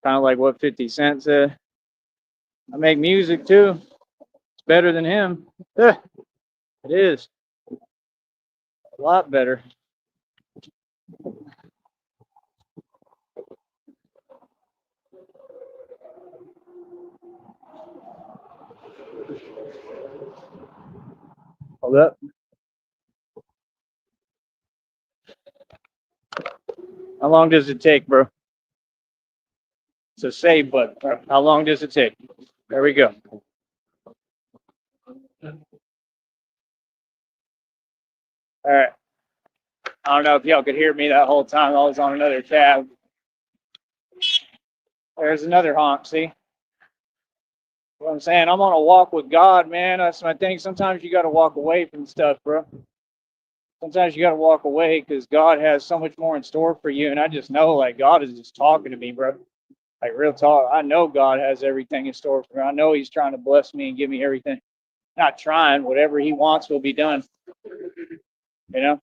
Kind of like what 50 Cent said. I make music too. It's better than him. It is. A lot better. Hold up. How long does it take, bro? It's a save button. How long does it take? There we go. All right. I don't know if y'all could hear me that whole time. I was on another tab. There's another honk, see? What I'm saying, I'm on a walk with God, man. That's my thing. Sometimes you got to walk away from stuff, bro. Sometimes you got to walk away because God has so much more in store for you. And I just know, like, God is just talking to me, bro. Like, real talk. I know God has everything in store for me. I know He's trying to bless me and give me everything. Not trying. Whatever He wants will be done. You know?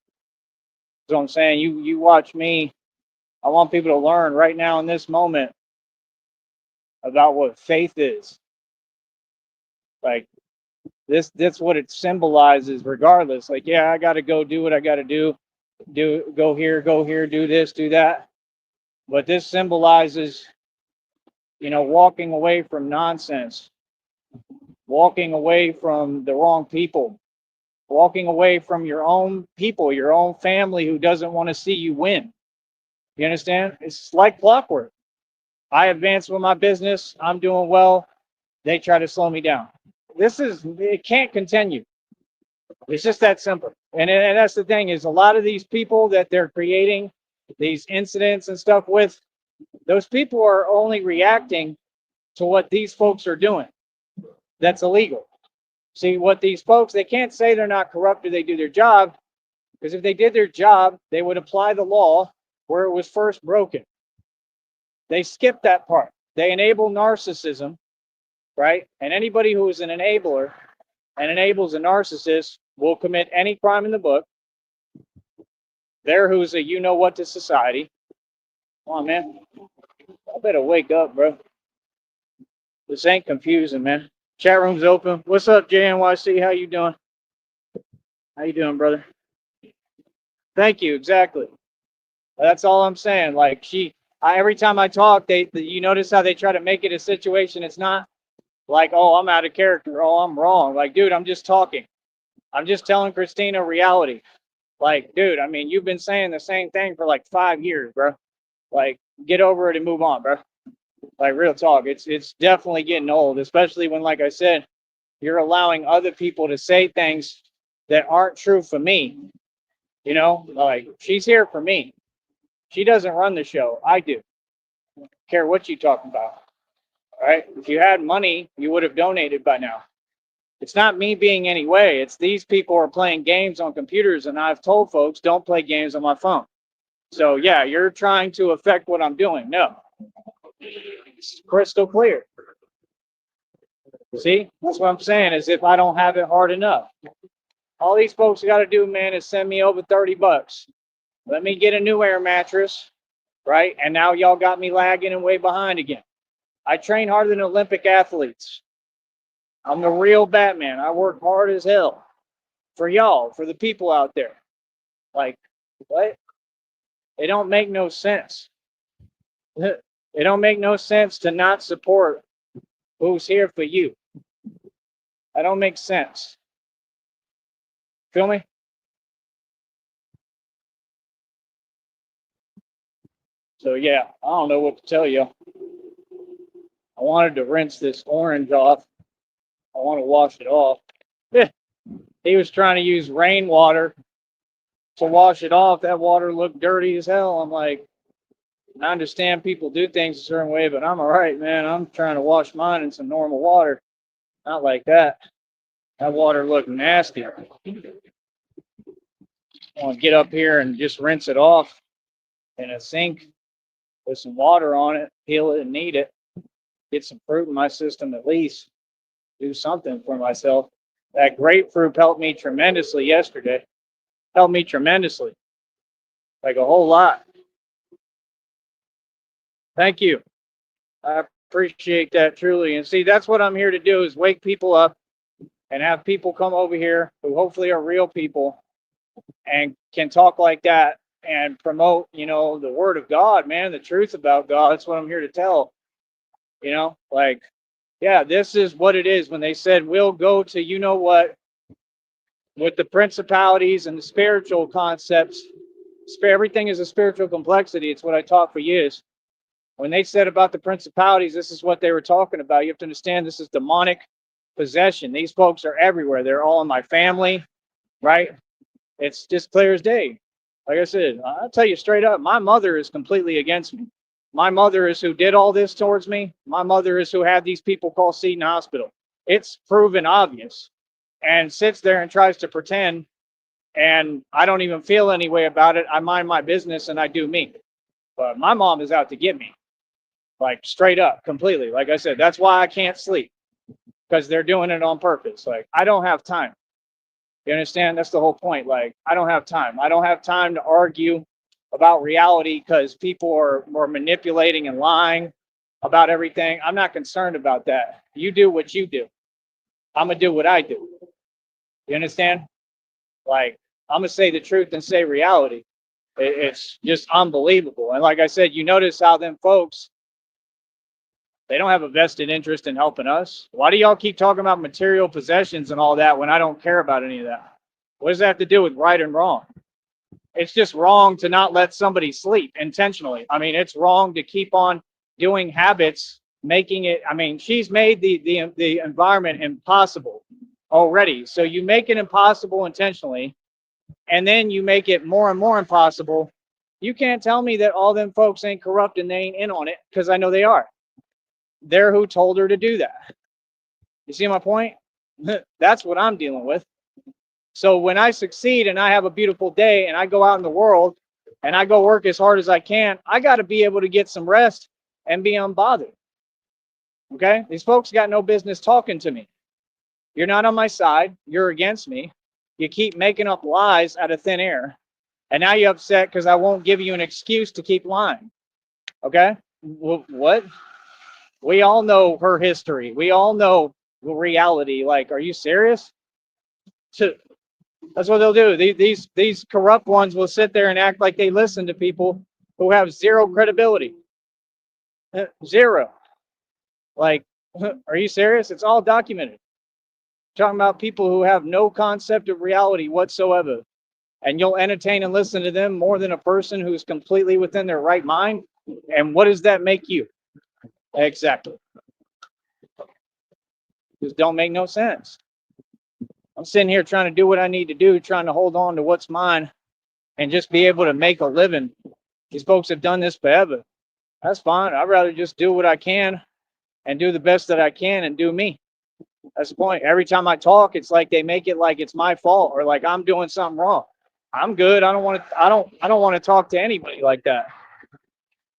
So I'm saying, you watch me. I want people to learn right now in this moment about what faith is. Like, that's what it symbolizes regardless. Like, yeah, I got to go do what I got to do, go here, do this, do that. But this symbolizes, walking away from nonsense, walking away from the wrong people, walking away from your own people, your own family who doesn't want to see you win. You understand? It's like clockwork. I advance with my business. I'm doing well. They try to slow me down. It can't continue. It's just that simple. And that's the thing is a lot of these people that they're creating these incidents and stuff with, those people are only reacting to what these folks are doing. That's illegal. See, what these folks, they can't say they're not corrupt or they do their job, because if they did their job, they would apply the law where it was first broken. They skip that part. They enable narcissism, right? And anybody who is an enabler and enables a narcissist will commit any crime in the book. There who's a you-know-what to society. Come on, man. I better wake up, bro. This ain't confusing, man. Chat room's open. What's up, JNYC? How you doing? How you doing, brother? Thank you. Exactly. That's all I'm saying. Like every time I talk, you notice how they try to make it a situation. It's not like, oh, I'm out of character. Oh, I'm wrong. Like, dude, I'm just talking. I'm just telling Christina reality. Like, dude, I mean, you've been saying the same thing for like 5 years, bro. Like, get over it and move on, bro. Like, real talk. It's definitely getting old, especially when, like I said, you're allowing other people to say things that aren't true for me. Like, she's here for me. She doesn't run the show. I do. Care what you talking about. All right. If you had money, you would have donated by now. It's not me being any way. It's these people are playing games on computers, and I've told folks don't play games on my phone. So yeah, you're trying to affect what I'm doing. No, it's crystal clear. See, that's what I'm saying. Is if I don't have it hard enough, all these folks got to do, man, is send me over $30. Let me get a new air mattress, right? And now y'all got me lagging and way behind again. I train harder than Olympic athletes. I'm the real Batman. I work hard as hell for y'all, for the people out there. Like, what? It don't make no sense. It don't make no sense to not support who's here for you. That don't make sense. Feel me? So yeah, I don't know what to tell you. I wanted to rinse this orange off. I want to wash it off. He was trying to use rainwater to wash it off. That water looked dirty as hell. I'm like, I understand people do things a certain way, but I'm all right, man. I'm trying to wash mine in some normal water. Not like that. That water looked nasty. I want to get up here and just rinse it off in a sink with some water on it, peel it and knead it, get some fruit in my system at least, do something for myself. That grapefruit helped me tremendously yesterday. Helped me tremendously. Like a whole lot. Thank you. I appreciate that truly. And see, that's what I'm here to do is wake people up and have people come over here who hopefully are real people and can talk like that and promote, the word of God, man, the truth about God. That's what I'm here to tell. Like, yeah, this is what it is when they said we'll go to what with the principalities and the spiritual concepts. Everything is a spiritual complexity. It's what I taught for years. When they said about the principalities, this is what they were talking about. You have to understand this is demonic possession. These folks are everywhere. They're all in my family, right? It's just clear as day. Like I said, I'll tell you straight up, my mother is completely against me. My mother is who did all this towards me. My mother is who had these people call Seton Hospital. It's proven obvious. And sits there and tries to pretend, and I don't even feel any way about it. I mind my business and I do me. But my mom is out to get me. Like straight up, completely. Like I said, that's why I can't sleep. Because they're doing it on purpose. Like, I don't have time. You understand? That's the whole point. Like, I don't have time. I don't have time to argue about reality because people are manipulating and lying about everything. I'm not concerned about that. You do what you do. I'm going to do what I do. You understand? Like, I'm going to say the truth and say reality. It's just unbelievable. And like I said, you notice how them folks, they don't have a vested interest in helping us. Why do y'all keep talking about material possessions and all that when I don't care about any of that? What does that have to do with right and wrong? It's just wrong to not let somebody sleep intentionally. I mean, it's wrong to keep on doing habits, making it. I mean, she's made the environment impossible already. So you make it impossible intentionally, and then you make it more and more impossible. You can't tell me that all them folks ain't corrupt and they ain't in on it, because I know they are. They're who told her to do that. You see my point? That's what I'm dealing with. So when I succeed and I have a beautiful day and I go out in the world and I go work as hard as I can, I got to be able to get some rest and be unbothered. Okay? These folks got no business talking to me. You're not on my side. You're against me. You keep making up lies out of thin air. And now you're upset because I won't give you an excuse to keep lying. Okay? What? We all know her history. We all know the reality. Like, are you serious? That's what they'll do. These corrupt ones will sit there and act like they listen to people who have zero credibility. Zero. Like, are you serious? It's all documented. Talking about people who have no concept of reality whatsoever. And you'll entertain and listen to them more than a person who's completely within their right mind. And what does that make you? Exactly. Just don't make no sense. I'm sitting here trying to do what I need to do, trying to hold on to what's mine and just be able to make a living. These folks have done this forever. That's fine. I'd rather just do what I can and do the best that I can and do me. That's the point. Every time I talk, it's like they make it like it's my fault or like I'm doing something wrong. I'm good. I don't want to. I don't want to talk to anybody like that.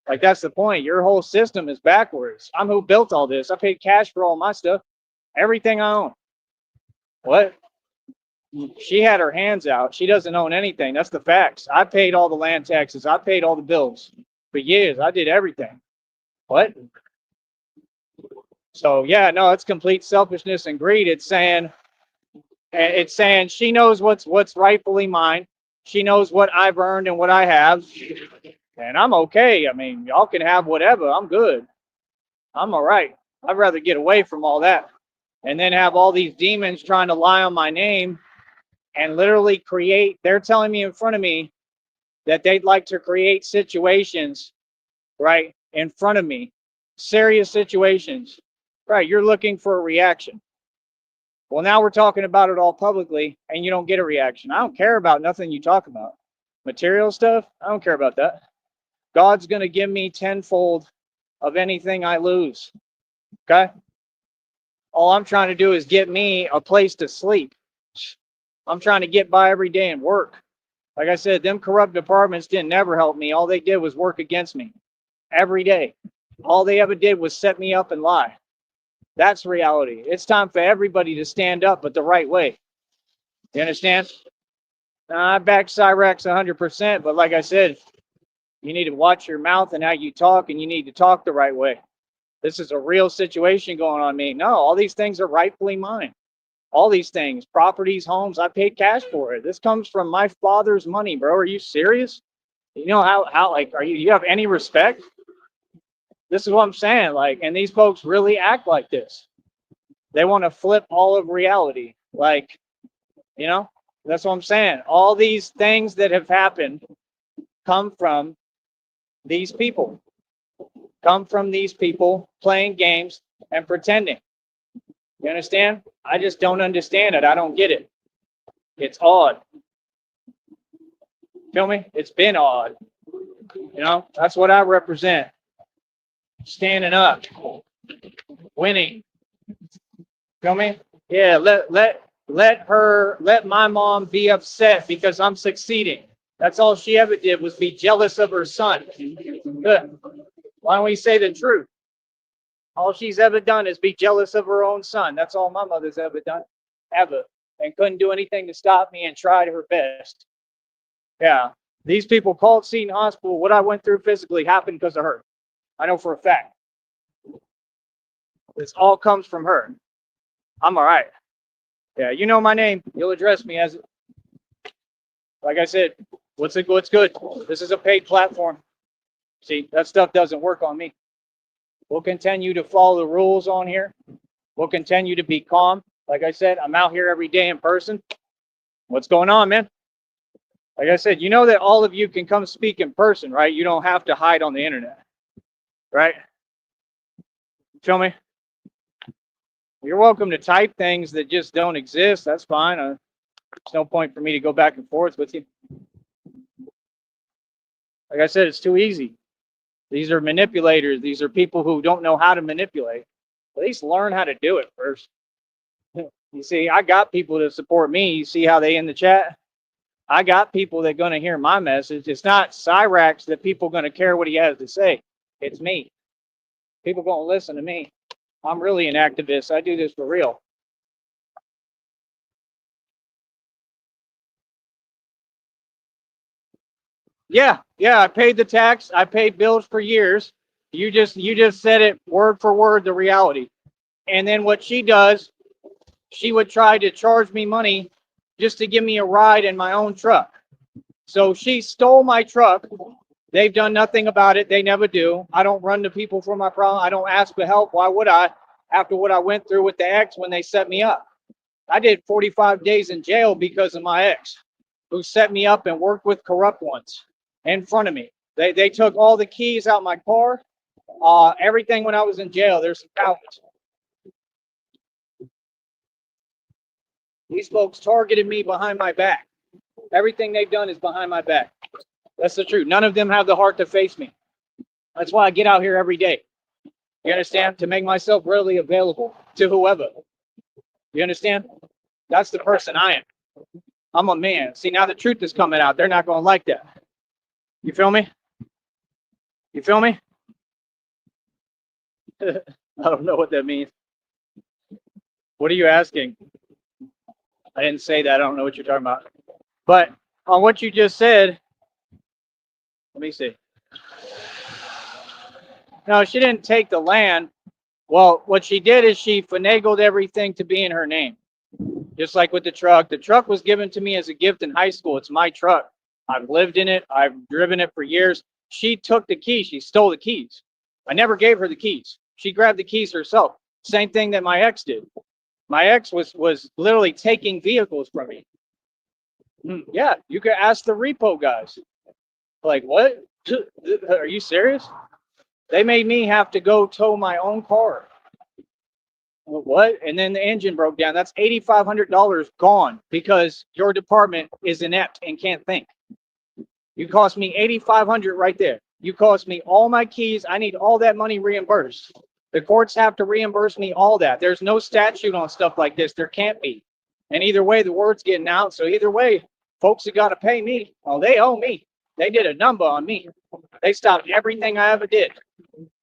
Like that's the point. Your whole system is backwards. I'm who built all this. I paid cash for all my stuff, everything I own. What? She had her hands out. She doesn't own anything. That's the facts. I paid all the land taxes. I paid all the bills for years. I did everything. What? So yeah, no, it's complete selfishness and greed. It's saying she knows what's rightfully mine. She knows what I've earned and what I have, and I'm okay. I mean, y'all can have whatever. I'm good. I'm all right. I'd rather get away from all that and then have all these demons trying to lie on my name and literally create. They're telling me in front of me that they'd like to create situations, right, in front of me, serious situations. Right, you're looking for a reaction. Well, now we're talking about it all publicly and you don't get a reaction. I don't care about nothing you talk about. Material stuff, I don't care about that. God's going to give me tenfold of anything I lose. Okay? All I'm trying to do is get me a place to sleep. I'm trying to get by every day and work. Like I said, them corrupt departments didn't ever help me. All they did was work against me every day. All they ever did was set me up and lie. That's reality. It's time for everybody to stand up, but the right way. You understand? I back Cyrax 100%, but like I said, you need to watch your mouth and how you talk, and you need to talk the right way. This is a real situation going on me. No, all these things are rightfully mine. All these things, properties, homes, I paid cash for it. This comes from my father's money, bro. Are you serious? You know how like, you have any respect? This is what I'm saying. Like, and these folks really act like this. They want to flip all of reality. Like, that's what I'm saying. All these things that have happened come from these people, playing games and pretending. You understand? I just don't understand it. I don't get it. It's odd. Feel me? It's been odd. That's what I represent. Standing up, winning. Feel me? Yeah, let my mom be upset because I'm succeeding. That's all she ever did was be jealous of her son. Good. Why don't we say the truth? All she's ever done is be jealous of her own son. That's all my mother's ever done, ever. And couldn't do anything to stop me and tried her best. Yeah. These people called Seton Hospital. What I went through physically happened because of her. I know for a fact. This all comes from her. I'm all right. Yeah, you know my name. You'll address me as it. Like I said, what's good? This is a paid platform. See, that stuff doesn't work on me. We'll continue to follow the rules on here. We'll continue to be calm. Like I said, I'm out here every day in person. What's going on, man? Like I said, you know that all of you can come speak in person, right? You don't have to hide on the internet, right? Feel me? You're welcome to type things that just don't exist. That's fine. There's no point for me to go back and forth with you. Like I said, it's too easy. These are manipulators. These are people who don't know how to manipulate. At least learn how to do it first. You see, I got people that support me. You see how they in the chat? I got people that are going to hear my message. It's not Cyrax that people are going to care what he has to say. It's me. People going to listen to me. I'm really an activist. I do this for real. Yeah, I paid the tax. I paid bills for years. You just said it word for word, the reality. And then what she does, she would try to charge me money just to give me a ride in my own truck. So she stole my truck. They've done nothing about it. They never do. I don't run to people for my problem. I don't ask for help. Why would I? After what I went through with the ex when they set me up. I did 45 days in jail because of my ex, who set me up and worked with corrupt ones in front of me. They took all the keys out my car, everything when I was in jail. There's some cowards. These folks targeted me behind my back. Everything they've done is behind my back. That's the truth. None of them have the heart to face me. That's why I get out here every day. You understand? To make myself readily available to whoever. You understand? That's the person I am. I'm a man. See, now the truth is coming out. They're not going to like that. You feel me? You feel me? I don't know what that means. What are you asking? I didn't say that. I don't know what you're talking about. But on what you just said, let me see. No, she didn't take the land. Well, what she did is she finagled everything to be in her name. Just like with the truck. The truck was given to me as a gift in high school. It's my truck. I've lived in it. I've driven it for years. She took the keys. She stole the keys. I never gave her the keys. She grabbed the keys herself. Same thing that my ex did. My ex was literally taking vehicles from me. Yeah, you could ask the repo guys. Like, what? Are you serious? They made me have to go tow my own car. What? And then the engine broke down. That's $8,500 gone because your department is inept and can't think. You cost me $8,500 right there. You cost me all my keys. I need all that money reimbursed. The courts have to reimburse me all that. There's no statute on stuff like this. There can't be. And either way, the word's getting out. So either way, folks have got to pay me. Well, they owe me. They did a number on me. They stopped everything I ever did.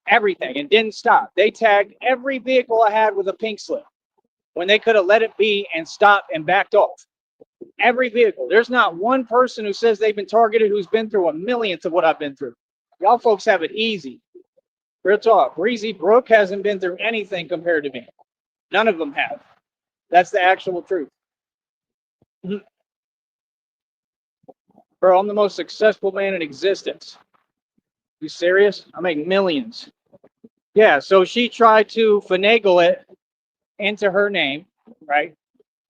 Everything, and didn't stop. They tagged every vehicle I had with a pink slip when they could have let it be and stopped and backed off. Every vehicle. There's not one person who says they've been targeted who's been through a millionth of what I've been through. Y'all folks have it easy. Real talk. Breezy Brook hasn't been through anything compared to me. None of them have. That's the actual truth. Bro, I'm the most successful man in existence. You serious? I make millions. Yeah, so she tried to finagle it into her name, right?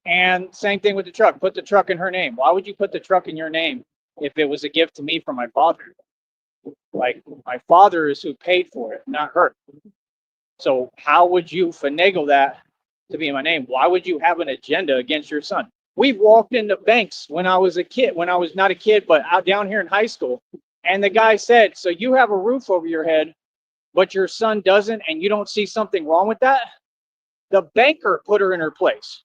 And same thing with the truck. Put the truck in her name. Why would you put the truck in your name if it was a gift to me from my father? Like, my father is who paid for it, not her. So how would you finagle that to be in my name? Why would you have an agenda against your son? We've walked into banks when I was a kid, when I was not a kid, but out down here in high school. And the guy said, so you have a roof over your head, but your son doesn't, and you don't see something wrong with that? The banker put her in her place.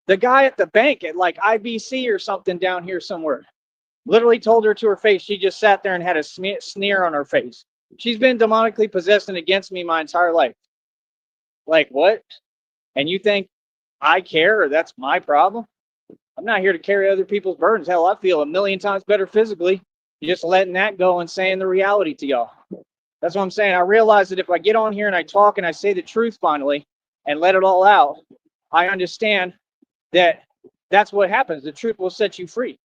The guy at the bank at like IBC or something down here somewhere literally told her to her face. She just sat there and had a sneer on her face. She's been demonically possessed and against me my entire life. Like, what? And you think I care or that's my problem? I'm not here to carry other people's burdens. Hell, I feel a million times better physically. Just letting that go and saying the reality to y'all. That's what I'm saying. I realize that if I get on here and I talk and I say the truth finally and let it all out, I understand that that's what happens. The truth will set you free.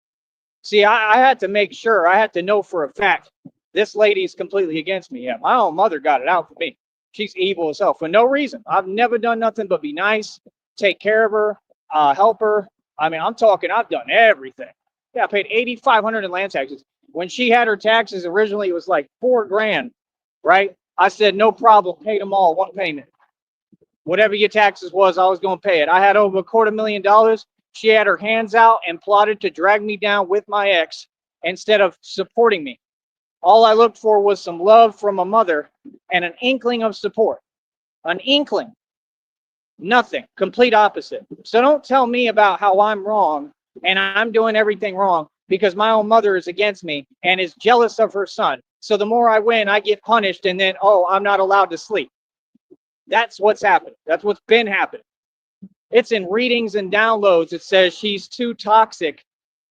See, I had to make sure, I had to know for a fact, this lady's completely against me. Yeah, my own mother got it out for me. She's evil as hell for no reason. I've never done nothing but be nice, take care of her, help her. I mean, I'm talking, I've done everything. Yeah, I paid $8,500 in land taxes. When she had her taxes originally, it was like $4,000, right? I said, no problem, paid them all, one payment. Whatever your taxes was, I was going to pay it. I had over $250,000. She had her hands out and plotted to drag me down with my ex instead of supporting me. All I looked for was some love from a mother and an inkling of support. An inkling. Nothing. Complete opposite. So don't tell me about how I'm wrong and I'm doing everything wrong because my own mother is against me and is jealous of her son. So the more I win, I get punished and then, oh, I'm not allowed to sleep. That's what's happened. That's what's been happening. It's in readings and downloads. It says she's too toxic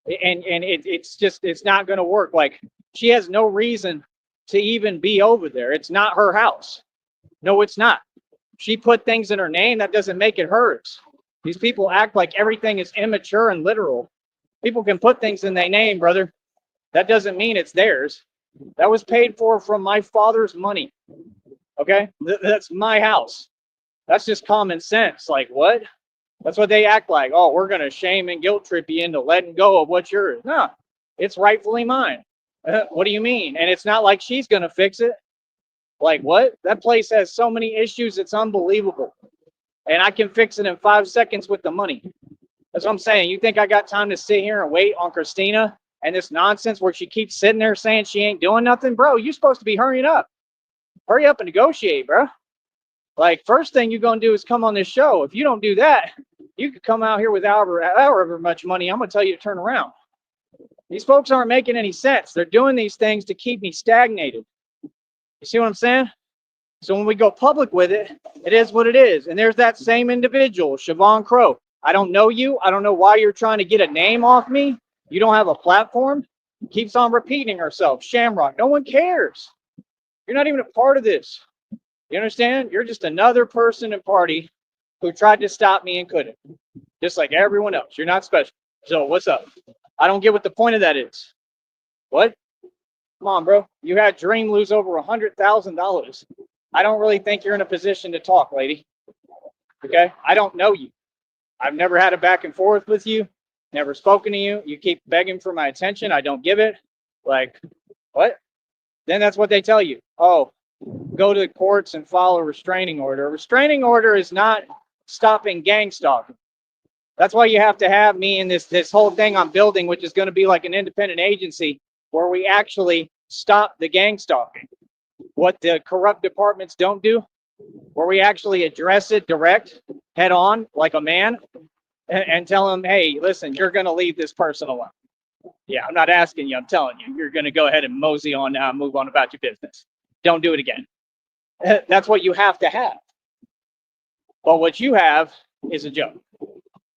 and it's not going to work. Like, she has no reason to even be over there. It's not her house. No, it's not. She put things in her name. That doesn't make it hers. These people act like everything is immature and literal. People can put things in their name, brother. That doesn't mean it's theirs. That was paid for from my father's money. Okay? That's my house. That's just common sense. Like, what? That's what they act like. Oh, we're going to shame and guilt trip you into letting go of what's yours. No, it's rightfully mine. What do you mean? And it's not like she's going to fix it. Like, what? That place has so many issues, it's unbelievable. And I can fix it in 5 seconds with the money. That's what I'm saying. You think I got time to sit here and wait on Christina and this nonsense where she keeps sitting there saying she ain't doing nothing? Bro, you're supposed to be hurrying up. Hurry up and negotiate, bro. Like, first thing you're going to do is come on this show. If you don't do that, You could come out here with however much money. I'm going to tell you to turn around. These folks aren't making any sense. They're doing these things to keep me stagnated. You see what I'm saying? So when we go public with it, it is what it is. And there's that same individual, Siobhan Crow. I don't know you. I don't know why you're trying to get a name off me. You don't have a platform. Keeps on repeating herself. Shamrock. No one cares. You're not even a part of this. You understand? You're just another person and party who tried to stop me and couldn't. Just like everyone else. You're not special. So what's up? I don't get what the point of that is. What? Come on, bro. You had Dream lose over $100,000. I don't really think you're in a position to talk, lady. Okay? I don't know you. I've never had a back and forth with you. Never spoken to you. You keep begging for my attention. I don't give it. Like, what? Then that's what they tell you. Oh, go to the courts and file a restraining order. A restraining order is not stopping gang stalking. That's why you have to have me in this whole thing I'm building, which is going to be like an independent agency where we actually stop the gang stalking. What the corrupt departments don't do, where we actually address it direct, head on, like a man, and tell them, hey, listen, you're going to leave this person alone. Yeah, I'm not asking you. I'm telling you, you're going to go ahead and mosey on now, move on about your business. Don't do it again. That's what you have to have. But what you have is a joke.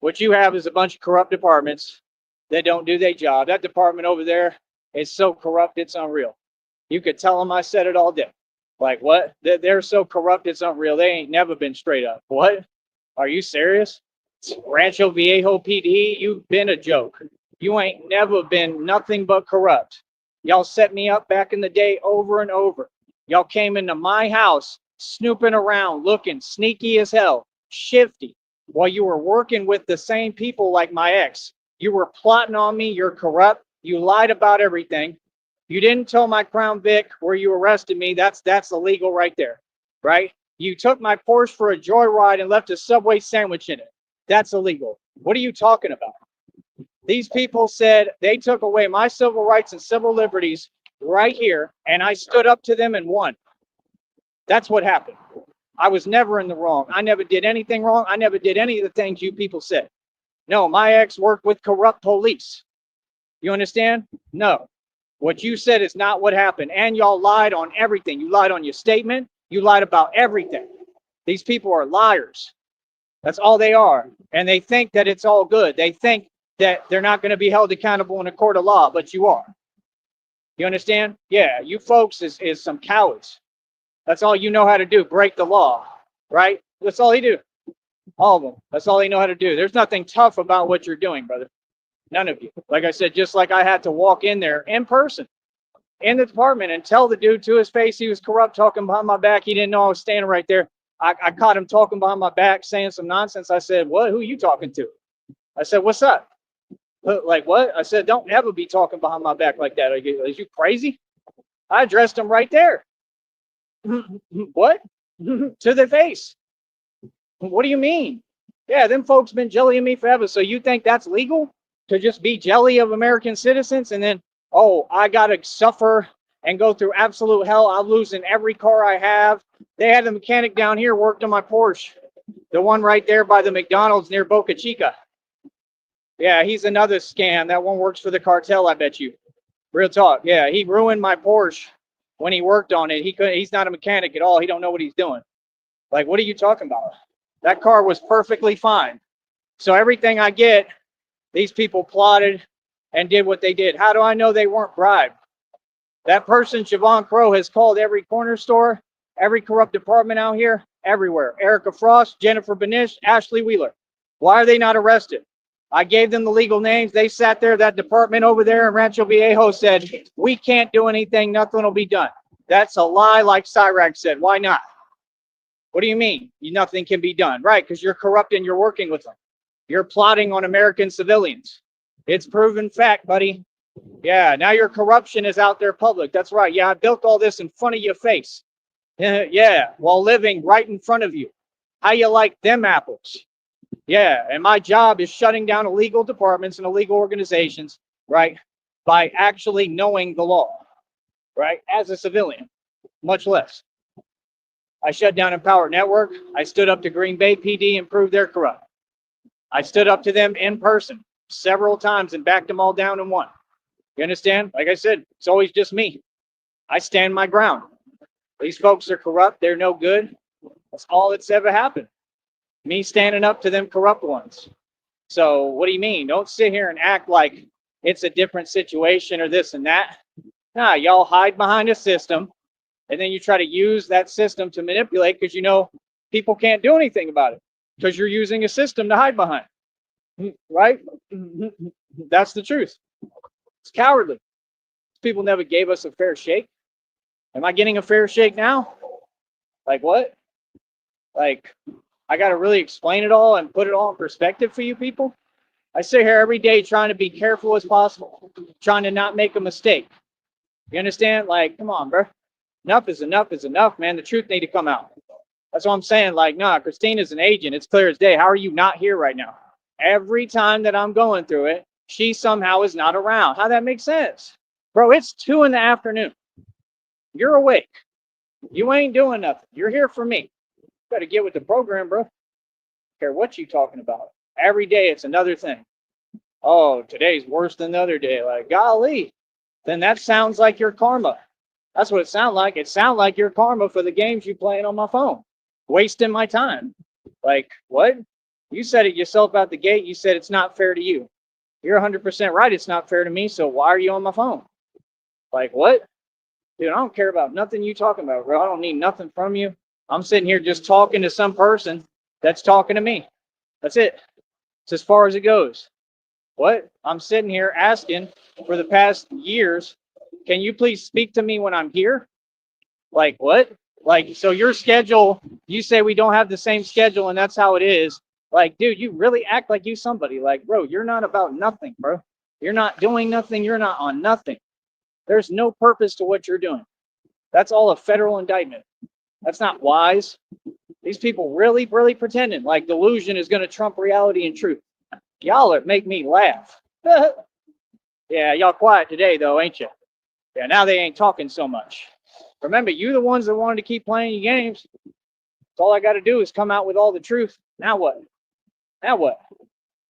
What you have is a bunch of corrupt departments that don't do their job. That department over there is so corrupt, it's unreal. You could tell them I said it all day. Like, what? They're so corrupt, it's unreal. They ain't never been straight up. What? Are you serious? Rancho Viejo PD, you've been a joke. You ain't never been nothing but corrupt. Y'all set me up back in the day over and over. Y'all came into my house, snooping around, looking sneaky as hell, shifty, while you were working with the same people like my ex. You were plotting on me. You're corrupt. You lied about everything. You didn't tell my Crown Vic where you arrested me. That's illegal right there, right? You took my Porsche for a joyride and left a Subway sandwich in it. That's illegal. What are you talking about? These people said they took away my civil rights and civil liberties right here, and I stood up to them and won. That's what happened. I was never in the wrong. I never did anything wrong. I never did any of the things you people said. No, my ex worked with corrupt police. You understand? No. What you said is not what happened. And y'all lied on everything. You lied on your statement. You lied about everything. These people are liars. That's all they are. And they think that it's all good. They think that they're not going to be held accountable in a court of law, but you are. You understand? Yeah, you folks is some cowards. That's all you know how to do, break the law, right? That's all they do. All of them. That's all they know how to do. There's nothing tough about what you're doing, brother. None of you. Like I said, just like I had to walk in there in person, in the department, and tell the dude to his face he was corrupt, talking behind my back. He didn't know I was standing right there. I caught him talking behind my back, saying some nonsense. I said, what? Who are you talking to? I said, what's up? Like, what? I said, don't ever be talking behind my back like that. Are you crazy? I addressed him right there. What? To the face. What do you mean? Yeah, them folks been jellying me forever. So you think that's legal? To just be jelly of American citizens and then, oh, I got to suffer and go through absolute hell. I'm losing every car I have. They had a mechanic down here worked on my Porsche. The one right there by the McDonald's near Boca Chica. Yeah, he's another scam. That one works for the cartel, I bet you. Real talk. Yeah, he ruined my Porsche when he worked on it. He's not a mechanic at all. He don't know what he's doing. Like, what are you talking about? That car was perfectly fine. So everything I get, these people plotted and did what they did. How do I know they weren't bribed? That person, Siobhan Crow, has called every corner store, every corrupt department out here, everywhere. Erica Frost, Jennifer Benish, Ashley Wheeler. Why are they not arrested? I gave them the legal names. They sat there. That department over there in Rancho Viejo said, we can't do anything. Nothing will be done. That's a lie, like Cyrax said. Why not? What do you mean? Nothing can be done. Right, because you're corrupt and you're working with them. You're plotting on American civilians. It's proven fact, buddy. Yeah, now your corruption is out there public. That's right. Yeah, I built all this in front of your face. Yeah, while living right in front of you. How you like them apples? Yeah, and my job is shutting down illegal departments and illegal organizations, right, by actually knowing the law, right, as a civilian, much less. I shut down Empower Network. I stood up to Green Bay PD and proved they're corrupt. I stood up to them in person several times and backed them all down and won. You understand? Like I said, it's always just me. I stand my ground. These folks are corrupt. They're no good. That's all that's ever happened. Me standing up to them corrupt ones. So what do you mean? Don't sit here and act like it's a different situation or this and that. Nah, y'all hide behind a system, and then you try to use that system to manipulate because you know people can't do anything about it because you're using a system to hide behind. Right? That's the truth. It's cowardly. People never gave us a fair shake. Am I getting a fair shake now? Like what? Like, I got to really explain it all and put it all in perspective for you people. I sit here every day trying to be careful as possible, trying to not make a mistake. You understand? Like, come on, bro. Enough is enough, man. The truth need to come out. That's what I'm saying. Like, nah, Christina's an agent. It's clear as day. How are you not here right now? Every time that I'm going through it, she somehow is not around. How that makes sense? Bro, it's 2 in the afternoon. You're awake. You ain't doing nothing. You're here for me. Got to get with the program, bro. Care what you talking about. Every day it's another thing. Oh, today's worse than the other day. Like, golly, then that sounds like your karma. That's what it sounds like. It sounds like your karma for the games you playing on my phone. Wasting my time. Like, what? You said it yourself out the gate. You said it's not fair to you. You're 100% right. It's not fair to me. So why are you on my phone? Like, what? Dude, I don't care about nothing you talking about, bro. I don't need nothing from you. I'm sitting here just talking to some person that's talking to me. That's it. It's as far as it goes. What? I'm sitting here asking for the past years, can you please speak to me when I'm here? Like, what? Like, so your schedule, you say we don't have the same schedule and that's how it is. Like, dude, you really act like you somebody. Like, bro, you're not about nothing, bro. You're not doing nothing. You're not on nothing. There's no purpose to what you're doing. That's all a federal indictment. That's not wise. These people really pretending like delusion is going to trump reality and truth. Y'all are make me laugh. Yeah, y'all quiet today though, ain't you? Yeah, now they ain't talking so much. Remember, you the ones that wanted to keep playing your games. That's all I got to do is come out with all the truth. Now what? Now what?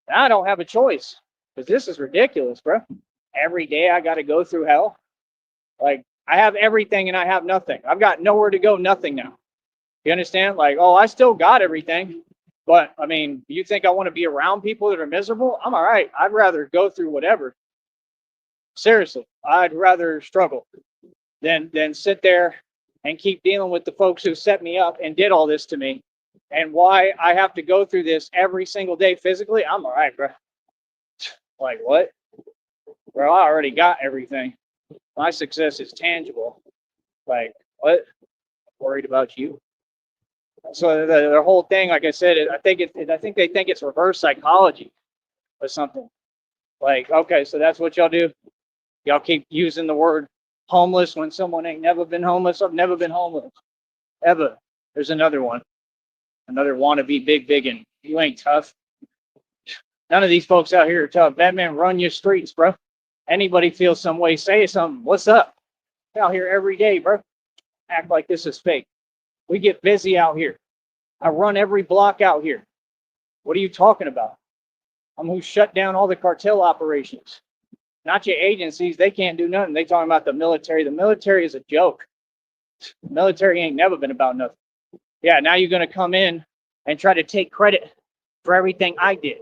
Now I don't have a choice because this is ridiculous, bro. Every day I got to go through hell. Like, I have everything and I have nothing. I've got nowhere to go, nothing now. You understand? Like, oh, I still got everything. But, I mean, you think I want to be around people that are miserable? I'm all right. I'd rather go through whatever. Seriously, I'd rather struggle than sit there and keep dealing with the folks who set me up and did all this to me. And why I have to go through this every single day physically, I'm all right, bro. Like, what? Bro, I already got everything. My success is tangible. Like, what? Worried about you? So the whole thing, like I said, I think they think it's reverse psychology or something. Like, okay, so that's what y'all do. Y'all keep using the word homeless when someone ain't never been homeless. I've never been homeless, ever. There's another one, another wannabe big and you ain't tough. None of these folks out here are tough. Batman, run your streets, bro. Anybody feels some way, say something. What's up? Out here every day, bro. Act like this is fake. We get busy out here. I run every block out here. What are you talking about? I'm who shut down all the cartel operations. Not your agencies. They can't do nothing. They talking about the military. The military is a joke. The military ain't never been about nothing. Yeah, now you're going to come in and try to take credit for everything I did.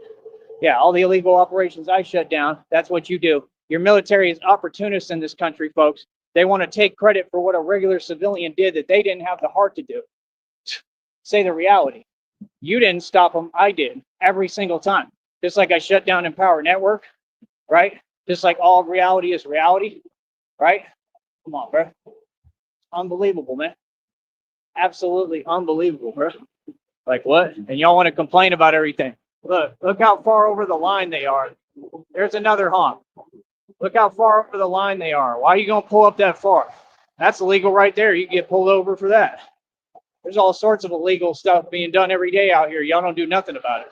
Yeah, all the illegal operations I shut down. That's what you do. Your military is opportunists in this country, folks. They want to take credit for what a regular civilian did that they didn't have the heart to do. Say the reality. You didn't stop them. I did every single time. Just like I shut down Empower Network, right? Just like all reality is reality, right? Come on, bro. Unbelievable, man. Absolutely unbelievable, bro. Like what? And y'all want to complain about everything. Look how far over the line they are. There's another honk. Look how far over the line they are. Why are you going to pull up that far? That's illegal right there. You get pulled over for that. There's all sorts of illegal stuff being done every day out here. Y'all don't do nothing about it.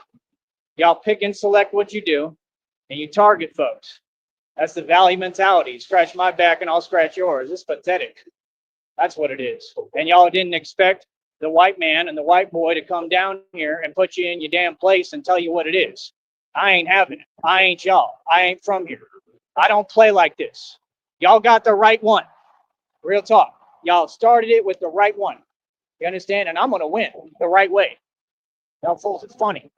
Y'all pick and select what you do, and you target folks. That's the Valley mentality. Scratch my back and I'll scratch yours. It's pathetic. That's what it is. And y'all didn't expect the white man and the white boy to come down here and put you in your damn place and tell you what it is. I ain't having it. I ain't y'all. I ain't from here. I don't play like this. Y'all got the right one. Real talk. Y'all started it with the right one. You understand? And I'm going to win the right way. Y'all fools, it's funny.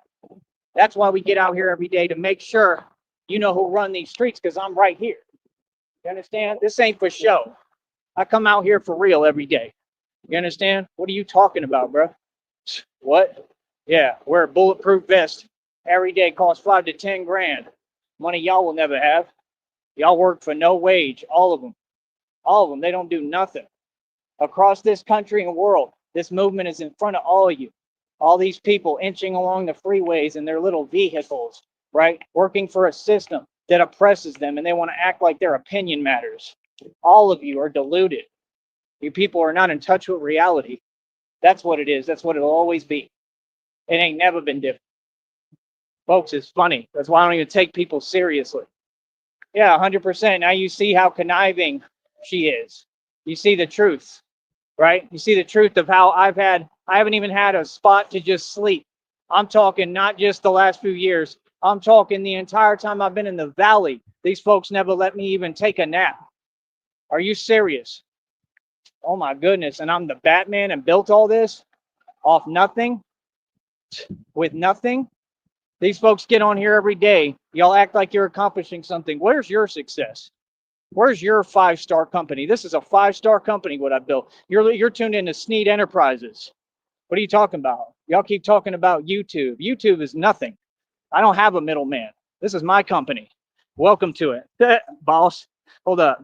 That's why we get out here every day, to make sure you know who run these streets, because I'm right here. You understand? This ain't for show. I come out here for real every day. You understand? What are you talking about, bro? What? Yeah, wear a bulletproof vest every day, costs 5 to 10 grand. Money y'all will never have. Y'all work for no wage, all of them. All of them. They don't do nothing. Across this country and world, this movement is in front of all of you. All these people inching along the freeways in their little vehicles, right? Working for a system that oppresses them, and they want to act like their opinion matters. All of you are deluded. You people are not in touch with reality. That's what it is. That's what it'll always be. It ain't never been different. Folks, it's funny. That's why I don't even take people seriously. Yeah, 100%. Now you see how conniving she is. You see the truth, right? You see the truth of how I haven't even had a spot to just sleep. I'm talking not just the last few years. I'm talking the entire time I've been in the valley. These folks never let me even take a nap. Are you serious? Oh my goodness. And I'm the Batman and built all this off nothing, with nothing. These folks get on here every day. Y'all act like you're accomplishing something. Where's your success? Where's your 5-star company? This is a 5-star company, what I built. You're tuned into Sneed Enterprises. What are you talking about? Y'all keep talking about YouTube. YouTube is nothing. I don't have a middleman. This is my company. Welcome to it. Boss, hold up.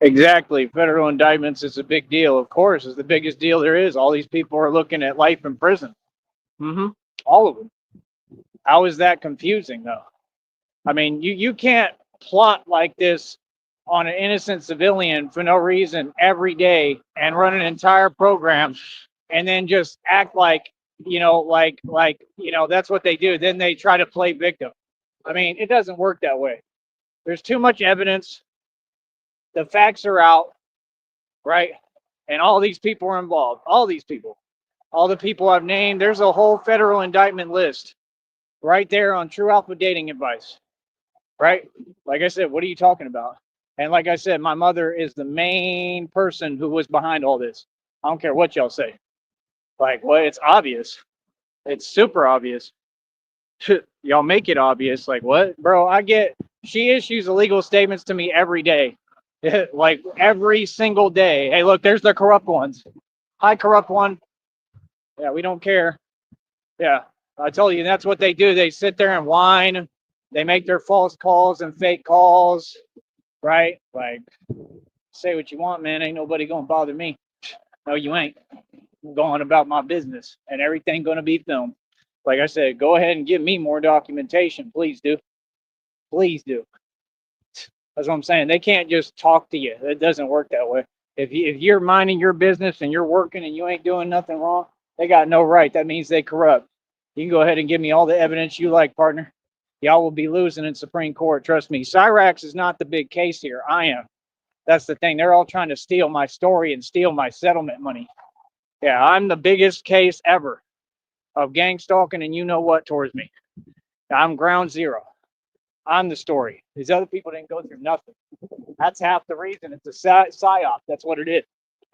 Exactly. Federal indictments is a big deal. Of course, it's the biggest deal there is. All these people are looking at life in prison. All of them. How is that confusing, though? I mean, you can't plot like this on an innocent civilian for no reason every day and run an entire program and then just act like, that's what they do. Then they try to play victim. I mean, it doesn't work that way. There's too much evidence. The facts are out, right? And all these people are involved. All these people, all the people I've named, there's a whole federal indictment list right there on True Alpha Dating Advice, right? Like I said, what are you talking about? And like I said, my mother is the main person who was behind all this. I don't care what y'all say. Like, well, it's obvious. It's super obvious. Y'all make it obvious. Like, what? Bro, she issues illegal statements to me every day. Like, every single day. Hey, look, there's the corrupt ones. Hi, corrupt one. Yeah, we don't care. Yeah, I told you that's what they do. They sit there and whine. They make their false calls and fake calls, right? Like, say what you want, man. Ain't nobody gonna bother me. No, you ain't. I'm going about my business, and everything gonna be filmed. Like I said, go ahead and give me more documentation, please do. Please do. That's what I'm saying. They can't just talk to you. It doesn't work that way. If you're minding your business and you're working and you ain't doing nothing wrong, they got no right. That means they corrupt. You can go ahead and give me all the evidence you like, partner. Y'all will be losing in Supreme Court. Trust me. Cyrax is not the big case here. I am. That's the thing. They're all trying to steal my story and steal my settlement money. Yeah, I'm the biggest case ever of gang stalking and you know what towards me. I'm ground zero. I'm the story. These other people didn't go through nothing. That's half the reason. It's a psyop. That's what it is.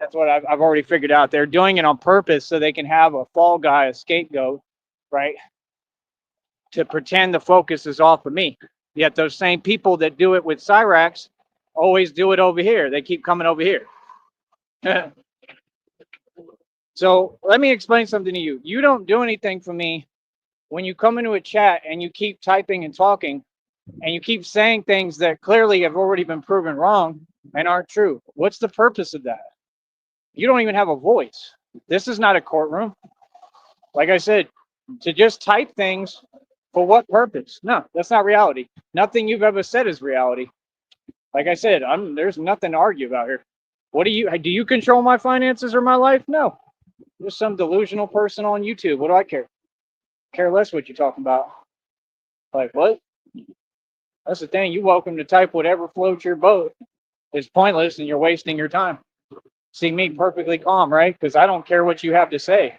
That's what I've already figured out. They're doing it on purpose so they can have a fall guy, a scapegoat, right? To pretend the focus is off of me. Yet those same people that do it with Cyrax always do it over here. They keep coming over here. So let me explain something to you. You don't do anything for me when you come into a chat and you keep typing and talking and you keep saying things that clearly have already been proven wrong and aren't true. What's the purpose of that? You don't even have a voice. This is not a courtroom. Like I said, to just type things for what purpose? No, that's not reality. Nothing you've ever said is reality. Like I said, there's nothing to argue about here. What do you control my finances or my life? No. Just some delusional person on YouTube. What do I care? Care less what you're talking about. Like what? That's the thing. You're welcome to type whatever floats your boat. It's pointless and you're wasting your time. See me perfectly calm, right? Because I don't care what you have to say.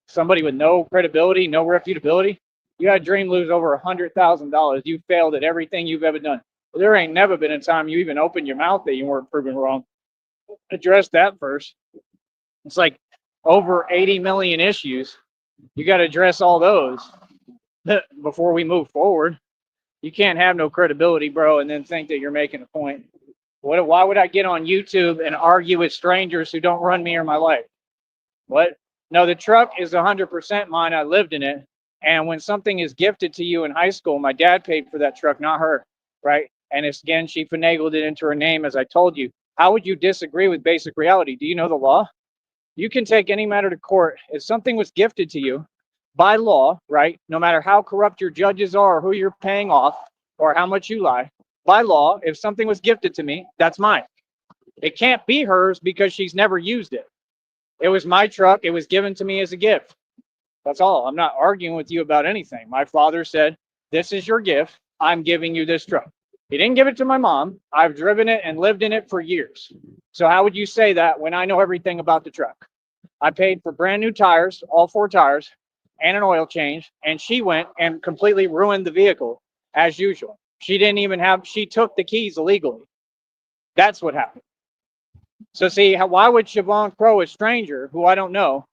Somebody with no credibility, no refutability. You had Dream lose over $100,000. You failed at everything you've ever done. Well, there ain't never been a time you even opened your mouth that you weren't proven wrong. Address that first. It's like over 80 million issues. You got to address all those before we move forward. You can't have no credibility, bro, and then think that you're making a point. Why would I get on YouTube and argue with strangers who don't run me or my life? What? No, the truck is 100% mine. I lived in it. And when something is gifted to you in high school, my dad paid for that truck, not her, right? And it's, again, she finagled it into her name, as I told you. How would you disagree with basic reality? Do you know the law? You can take any matter to court. If something was gifted to you by law, right? No matter how corrupt your judges are or who you're paying off or how much you lie, by law, if something was gifted to me, that's mine. It can't be hers because she's never used it. It was my truck. It was given to me as a gift. That's all. I'm not arguing with you about anything. My father said, this is your gift. I'm giving you this truck. He didn't give it to my mom. I've driven it and lived in it for years. So how would you say that when I know everything about the truck? I paid for brand new tires, all 4 tires, and an oil change. And she went and completely ruined the vehicle as usual. She took the keys illegally. That's what happened. So see, why would Siobhan Crow, a stranger who I don't know,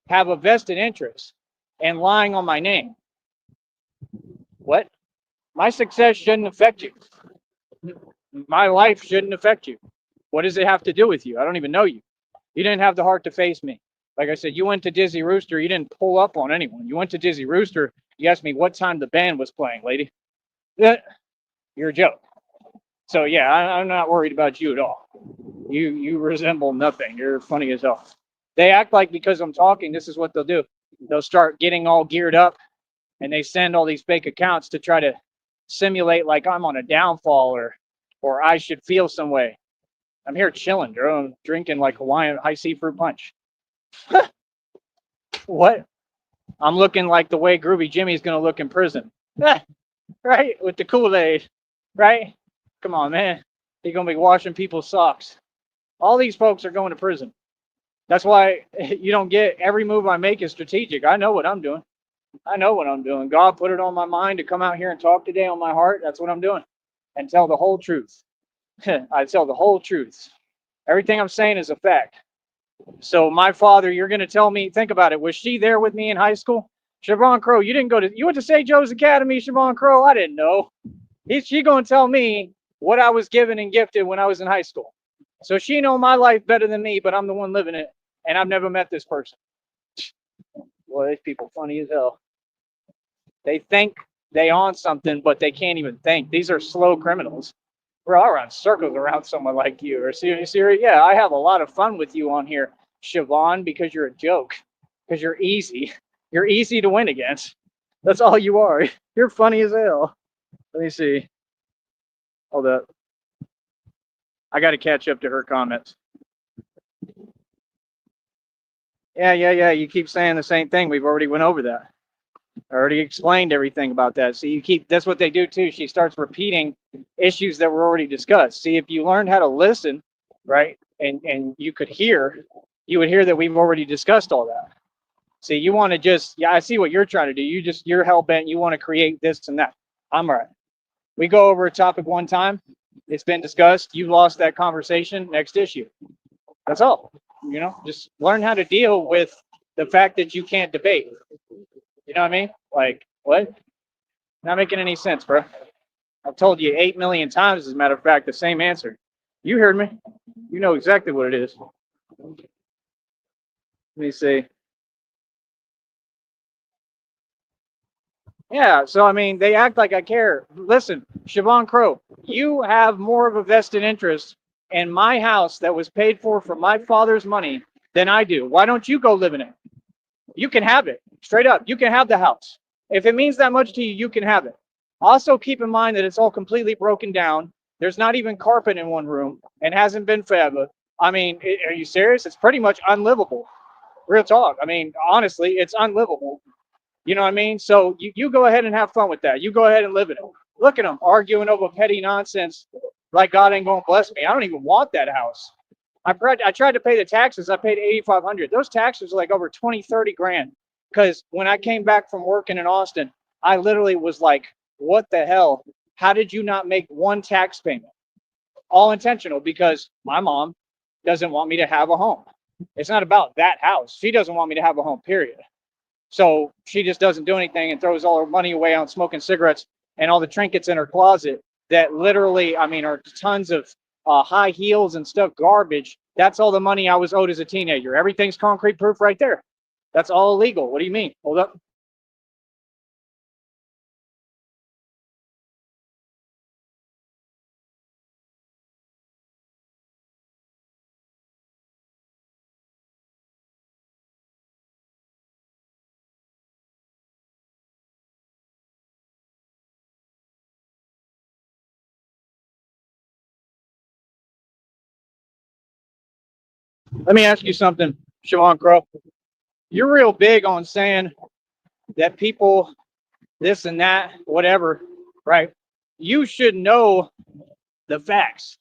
have a vested interest in lying on my name? What? My success shouldn't affect you. My life shouldn't affect you. What does it have to do with you? I don't even know you. You didn't have the heart to face me. Like I said, you went to Dizzy Rooster. You didn't pull up on anyone. You went to Dizzy Rooster. You asked me what time the band was playing, lady. You're a joke. So yeah, I'm not worried about you at all. You resemble nothing. You're funny as hell. They act like because I'm talking, this is what they'll do. They'll start getting all geared up and they send all these fake accounts to try to simulate like I'm on a downfall or I should feel some way. I'm here chilling, bro. I'm drinking like Hawaiian high C fruit punch. What? I'm looking like the way Groovy Jimmy's gonna look in prison. Right? With the Kool-Aid. Right? Come on, man. He's gonna be washing people's socks. All these folks are going to prison. That's why you don't get every move I make is strategic. I know what I'm doing. I know what I'm doing. God put it on my mind to come out here and talk today on my heart. That's what I'm doing. And tell the whole truth. I tell the whole truth. Everything I'm saying is a fact. So my father, you're going to tell me, think about it. Was she there with me in high school? Siobhan Crow, you went to St. Joe's Academy, Siobhan Crow? I didn't know. She going to tell me what I was given and gifted when I was in high school. So she know my life better than me, but I'm the one living it. And I've never met this person. Boy, these people funny as hell. They think they on something, but they can't even think. These are slow criminals. Bro, I run circles around someone like you. Or serious? Yeah, I have a lot of fun with you on here, Siobhan, because you're a joke. Because you're easy. You're easy to win against. That's all you are. You're funny as hell. Let me see. Hold up. I got to catch up to her comments. Yeah. You keep saying the same thing. We've already went over that. I already explained everything about that. So that's what they do too. She starts repeating issues that were already discussed. See, if you learned how to listen, right, and you could hear, you would hear that we've already discussed all that. See, you want to yeah, I see what you're trying to do. You're hell bent. You want to create this and that. I'm all right. We go over a topic one time. It's been discussed. You lost that conversation. Next issue. That's all. Just learn how to deal with the fact that you can't debate. You know what I mean? Like, what? Not making any sense, bro. I've told you 8 million times, as a matter of fact, the same answer. You heard me. You know exactly what it is. Let me see. Yeah, so I mean, they act like I care. Listen, Siobhan Crow, you have more of a vested interest in my house that was paid for from my father's money than I do. Why don't you go live in it? You can have it. Straight up, you can have the house. If it means that much to you, you can have it. Also, keep in mind that it's all completely broken down. There's not even carpet in one room and hasn't been forever. I mean, are you serious? It's pretty much unlivable. Real talk. I mean, honestly, it's unlivable. You know what I mean? So you go ahead and have fun with that. You go ahead and live in it. Look at them arguing over petty nonsense like God ain't going to bless me. I don't even want that house. I tried to pay the taxes. I paid $8,500. Those taxes are like over 20, 30 grand. Because when I came back from working in Austin, I literally was like, what the hell? How did you not make one tax payment? All intentional, because my mom doesn't want me to have a home. It's not about that house. She doesn't want me to have a home, period. So she just doesn't do anything and throws all her money away on smoking cigarettes and all the trinkets in her closet that literally, I mean, are tons of high heels and stuff, garbage. That's all the money I was owed as a teenager. Everything's concrete proof right there. That's all illegal. What do you mean? Hold up. Let me ask you something, Siobhan Crow. You're real big on saying that people, this and that, whatever, right? You should know the facts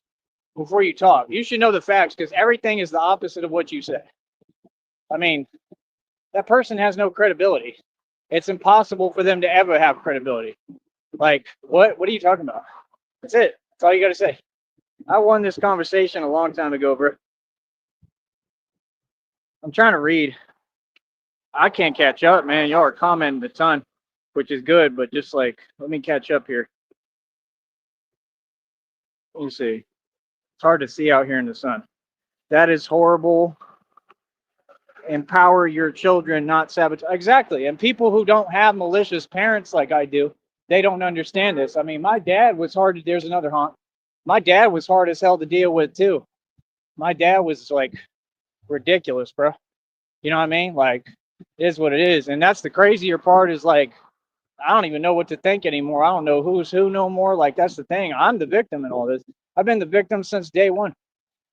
before you talk. You should know the facts because everything is the opposite of what you say. I mean, that person has no credibility. It's impossible for them to ever have credibility. Like, what are you talking about? That's it. That's all you got to say. I won this conversation a long time ago, bro. I'm trying to read. I can't catch up, man. Y'all are commenting a ton, which is good, but just like, let me catch up here. Let me see. It's hard to see out here in the sun. That is horrible. Empower your children, not sabotage. Exactly. And people who don't have malicious parents like I do, they don't understand this. I mean, my dad was hard to, there's another honk. My dad was hard as hell to deal with too. My dad was like ridiculous, bro. You know what I mean? Like, it is what it is. And that's the crazier part is like, I don't even know what to think anymore. I don't know who's who no more. Like, that's the thing. I'm the victim in all this. I've been the victim since day one,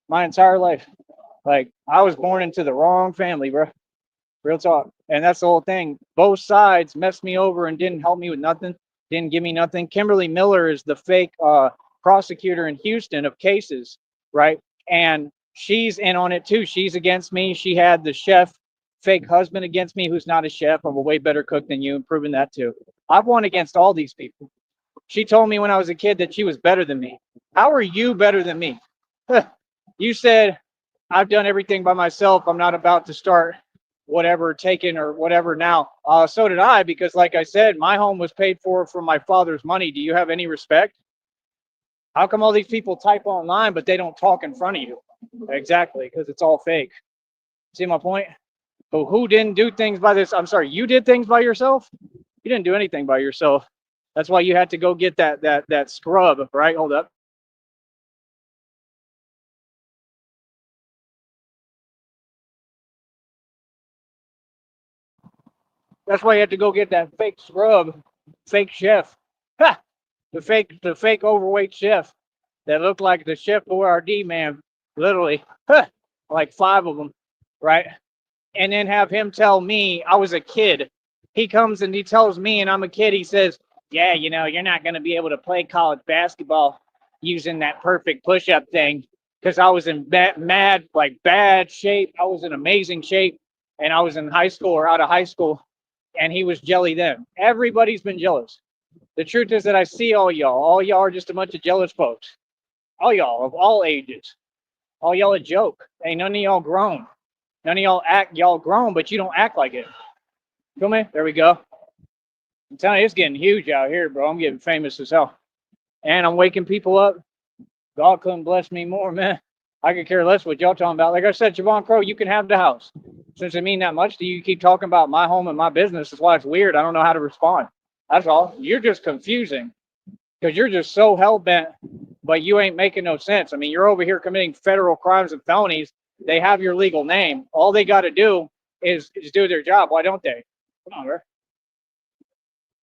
my entire life. Like, I was born into the wrong family, bro. Real talk. And that's the whole thing. Both sides messed me over and didn't help me with nothing, didn't give me nothing. Kimberly Miller is the fake prosecutor in Houston of cases, right? And she's in on it too. She's against me. She had the chef fake husband against me, who's not a chef. I'm a way better cook than you, and proven that too. I've won against all these people. She told me when I was a kid that she was better than me. How are you better than me? You said I've done everything by myself. I'm not about to start whatever taken or whatever now. So did I, because like I said, my home was paid for from my father's money. Do you have any respect? How come all these people type online, but they don't talk in front of you? Exactly, because it's all fake. See my point? But who didn't do things by this? I'm sorry, you did things by yourself? You didn't do anything by yourself. That's why you had to go get that scrub, right? Hold up. That's why you had to go get that fake scrub, fake chef. Ha! The fake overweight chef that looked like the Chef Boyardee man, literally, huh, like five of them, right? And then have him tell me I was a kid. He comes and he tells me, and I'm a kid. He says, "Yeah, you're not going to be able to play college basketball using that perfect push-up thing because I was in bad shape. I was in amazing shape, and I was in high school or out of high school, and he was jelly then. Everybody's been jealous. The truth is that I see all y'all. All y'all are just a bunch of jealous folks. All y'all of all ages. All y'all a joke. Ain't none of y'all grown. None of y'all grown, but you don't act like it. Feel me? There we go. I'm telling you, it's getting huge out here, bro. I'm getting famous as hell. And I'm waking people up. God couldn't bless me more, man. I could care less what y'all talking about. Like I said, Javon Crow, you can have the house. Since it mean that much to you, you keep talking about my home and my business. That's why it's weird. I don't know how to respond. That's all. You're just confusing because you're just so hell bent, but you ain't making no sense. I mean, you're over here committing federal crimes and felonies. They have your legal name. All they got to do is do their job. Why don't they? Come on, bro.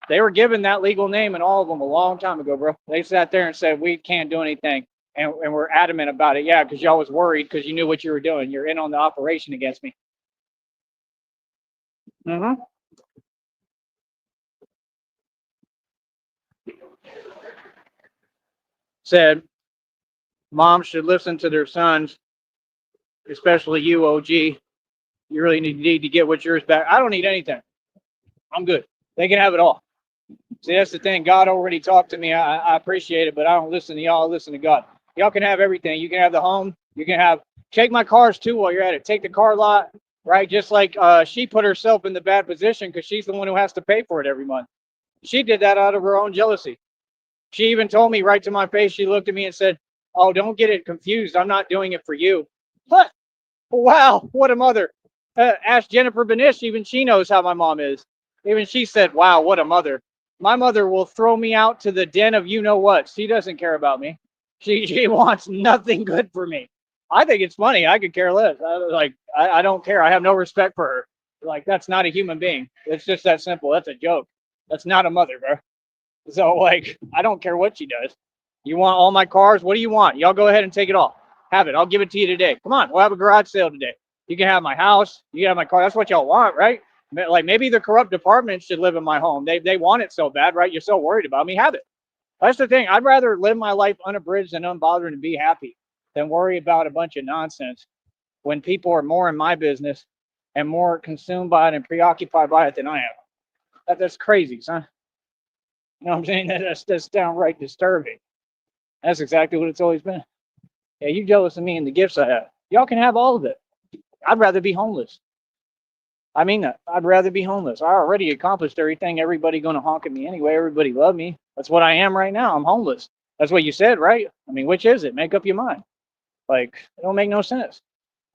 They were given that legal name and all of them a long time ago, bro. They sat there and said, we can't do anything. And we're adamant about it. Yeah, because y'all was worried because you knew what you were doing. You're in on the operation against me. Mm-hmm. Said moms should listen to their sons, especially you, OG. You really need to get what's yours back. I don't need anything. I'm good. They can have it all. See, that's the thing. God already talked to me. I appreciate it, but I don't listen to y'all. I listen to God. Y'all can have everything. You can have the home. You can have, take my cars too while you're at it. Take the car lot, right? Just like she put herself in the bad position because she's the one who has to pay for it every month. She did that out of her own jealousy. She even told me right to my face, she looked at me and said, "Oh, don't get it confused. I'm not doing it for you." What? Wow, what a mother. Ask Jennifer Benish. Even she knows how my mom is. Even she said, "Wow, what a mother." My mother will throw me out to the den of you know what. She doesn't care about me. She wants nothing good for me. I think it's funny. I could care less. I don't care. I have no respect for her. Like that's not a human being. It's just that simple. That's a joke. That's not a mother, bro. So like I don't care what she does. You want all my cars? What do you want? Y'all go ahead and take it all. Have it. I'll give it to you today. Come on, we'll have a garage sale today. You can have my house. You can have my car. That's what y'all want, right? Like maybe the corrupt department should live in my home. They want it so bad, right? You're so worried about me. Have it. That's the thing. I'd rather live my life unabridged and unbothered and be happy than worry about a bunch of nonsense when people are more in my business and more consumed by it and preoccupied by it than I am. That's crazy, son. You know what I'm saying? That's downright disturbing. That's exactly what it's always been. Yeah, you jealous of me and the gifts I have. Y'all can have all of it. I'd rather be homeless. I mean that. I'd rather be homeless. I already accomplished everything. Everybody gonna honk at me anyway. Everybody love me. That's what I am right now. I'm homeless. That's what you said, right? I mean, which is it? Make up your mind. Like, it don't make no sense.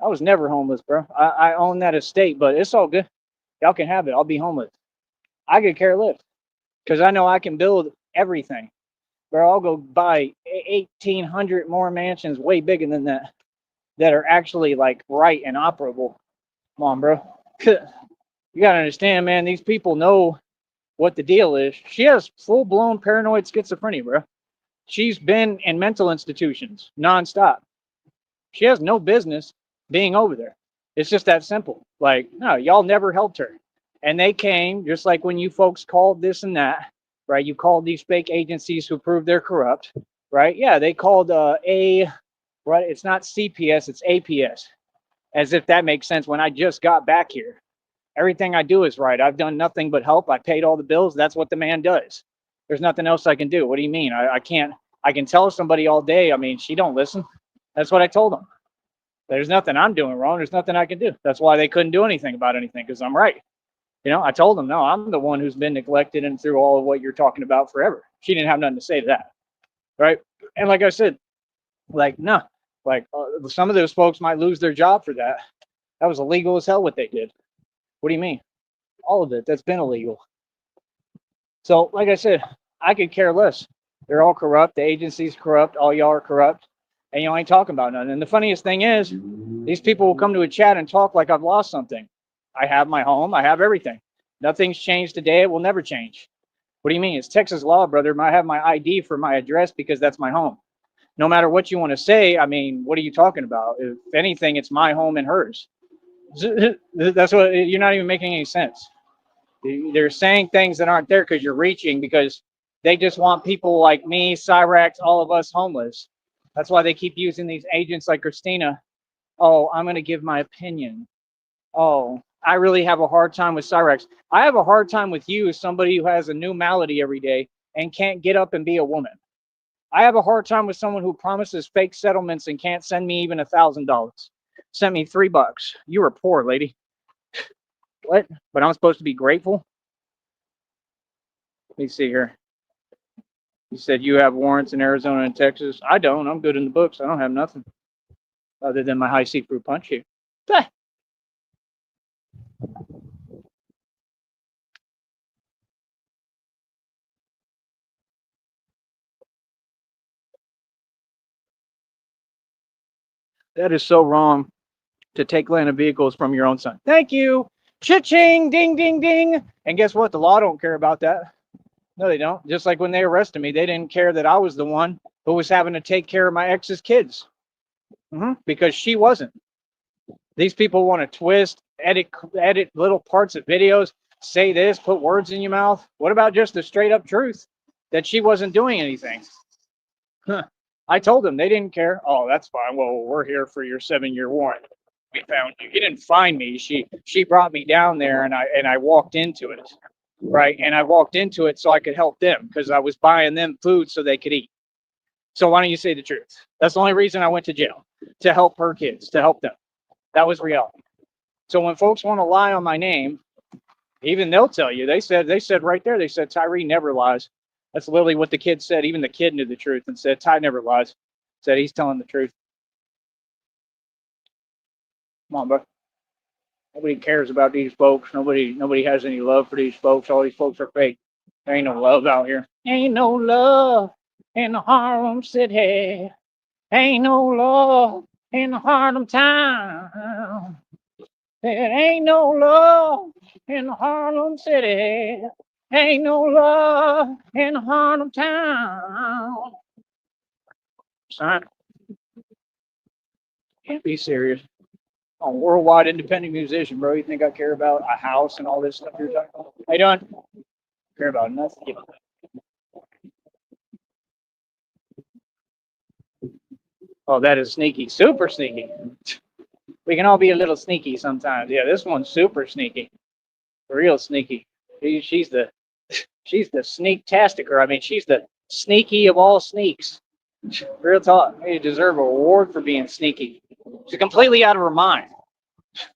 I was never homeless, bro. I own that estate, but it's all good. Y'all can have it. I'll be homeless. I could care less because I know I can build everything. Bro, I'll go buy 1,800 more mansions way bigger than that that are actually like right and operable. Come on, bro. You gotta understand, man. These people know what the deal is. She has full blown paranoid schizophrenia, bro. She's been in mental institutions nonstop. She has no business being over there. It's just that simple. Like, no, y'all never helped her. And they came just like when you folks called this and that, right? You called these fake agencies who prove they're corrupt, right? Yeah, they called right? It's not CPS, it's APS, as if that makes sense when I just got back here. Everything I do is right. I've done nothing but help. I paid all the bills. That's what the man does. There's nothing else I can do. What do you mean? I can't. I can tell somebody all day. I mean, she don't listen. That's what I told them. There's nothing I'm doing wrong. There's nothing I can do. That's why they couldn't do anything about anything because I'm right. I told them, no, I'm the one who's been neglected and through all of what you're talking about forever. She didn't have nothing to say to that. Right. And like I said, like, no, like some of those folks might lose their job for that. That was illegal as hell what they did. What do you mean? All of it. That's been illegal. So, like I said, I could care less. They're all corrupt. The agency's corrupt. All y'all are corrupt. And y'all ain't talking about nothing. And the funniest thing is, these people will come to a chat and talk like I've lost something. I have my home. I have everything. Nothing's changed today. It will never change. What do you mean? It's Texas law, brother. I have my ID for my address because that's my home. No matter what you want to say, I mean, what are you talking about? If anything, it's my home and hers. That's what, you're not even making any sense. They're saying things that aren't there because you're reaching, because they just want people like me, Cyrax, all of us homeless. That's why they keep using these agents like Christina. Oh, I'm going to give my opinion. Oh, I really have a hard time with Cyrax. I have a hard time with you as somebody who has a new malady every day and can't get up and be a woman. I have a hard time with someone who promises fake settlements and can't send me even $1,000. Sent me $3. You were poor, lady. What? But I'm supposed to be grateful? Let me see here. You said you have warrants in Arizona and Texas. I don't. I'm good in the books. I don't have nothing other than my high seafood punch here. That is so wrong to take land and vehicles from your own son. Thank you. Cha-ching, ding, ding, ding. And guess what? The law don't care about that. No, they don't. Just like when they arrested me, they didn't care that I was the one who was having to take care of my ex's kids. Because she wasn't. These people want to twist, edit little parts of videos, say this, put words in your mouth. What about just the straight up truth that she wasn't doing anything? I told them, they didn't care. Oh, that's fine. Well, we're here for your 7-year warrant. We found you. You didn't find me. She brought me down there, and I walked into it, right? And I walked into it so I could help them because I was buying them food so they could eat. So why don't you say the truth? That's the only reason I went to jail, to help her kids, to help them. That was reality. So when folks want to lie on my name, even they'll tell you. They said right there. They said Tyree never lies. That's literally what the kid said. Even the kid knew the truth and said Ty never lies. Said he's telling the truth. Come on, bro. Nobody cares about these folks. Nobody has any love for these folks. All these folks are fake. There ain't no love out here. Ain't no love in the Harlem City. Ain't no love in the Harlem town. There ain't no love in Harlem City. Ain't no love in Harlem town. Son, can't be serious. I'm a worldwide independent musician, bro. You think I care about a house and all this stuff you're talking about? How you doing? Care about nothing. Oh, that is sneaky. Super sneaky. We can all be a little sneaky sometimes. Yeah, this one's super sneaky. Real sneaky. She's the sneak-tasticer. I mean, she's the sneaky of all sneaks. Real talk. You deserve a reward for being sneaky. She's completely out of her mind.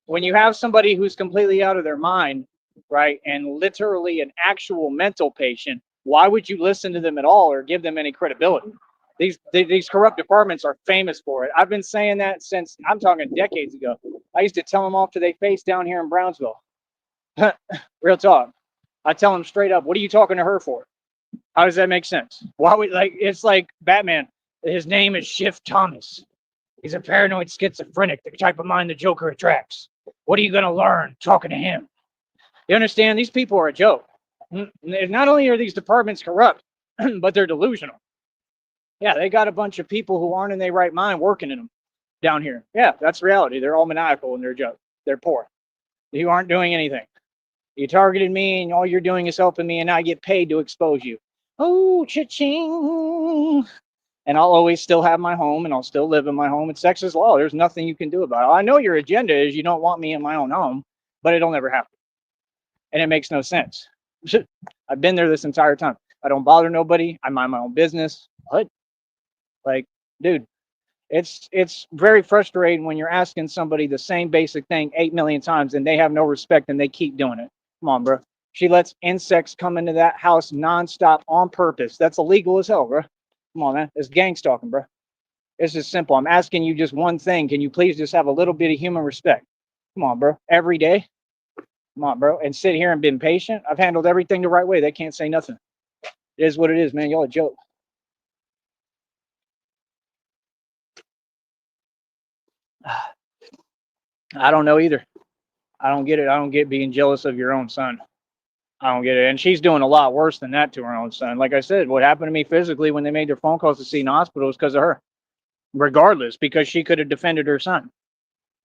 When you have somebody who's completely out of their mind, right, and literally an actual mental patient, why would you listen to them at all or give them any credibility? These corrupt departments are famous for it. I've been saying that since, I'm talking decades ago. I used to tell them off to their face down here in Brownsville. Real talk. I tell them straight up, what are you talking to her for? How does that make sense? Why would, like, it's like Batman. His name is Schiff Thomas. He's a paranoid schizophrenic, the type of mind the Joker attracts. What are you going to learn talking to him? You understand? These people are a joke. Not only are these departments corrupt, but they're delusional. Yeah, they got a bunch of people who aren't in their right mind working in them down here. Yeah, that's reality. They're all maniacal and they're a joke. They're poor. You aren't doing anything. You targeted me and all you're doing is helping me and I get paid to expose you. Oh, cha-ching. And I'll always still have my home and I'll still live in my home. It's Texas law. There's nothing you can do about it. I know your agenda is you don't want me in my own home, but it'll never happen. And it makes no sense. I've been there this entire time. I don't bother nobody. I mind my own business. What? Like, dude, it's very frustrating when you're asking somebody the same basic thing 8 million times and they have no respect and they keep doing it. Come on, bro. She lets insects come into that house nonstop on purpose. That's illegal as hell, bro. Come on, man. It's gang stalking, bro. It's just simple. I'm asking you just one thing. Can you please just have a little bit of human respect? Come on, bro. Every day. Come on, bro. And sit here and been patient. I've handled everything the right way. They can't say nothing. It is what it is, man. Y'all a joke. I don't know either. I don't get it. I don't get being jealous of your own son. I don't get it. And she's doing a lot worse than that to her own son. Like I said, what happened to me physically when they made their phone calls to see in the hospital was because of her, regardless, because she could have defended her son.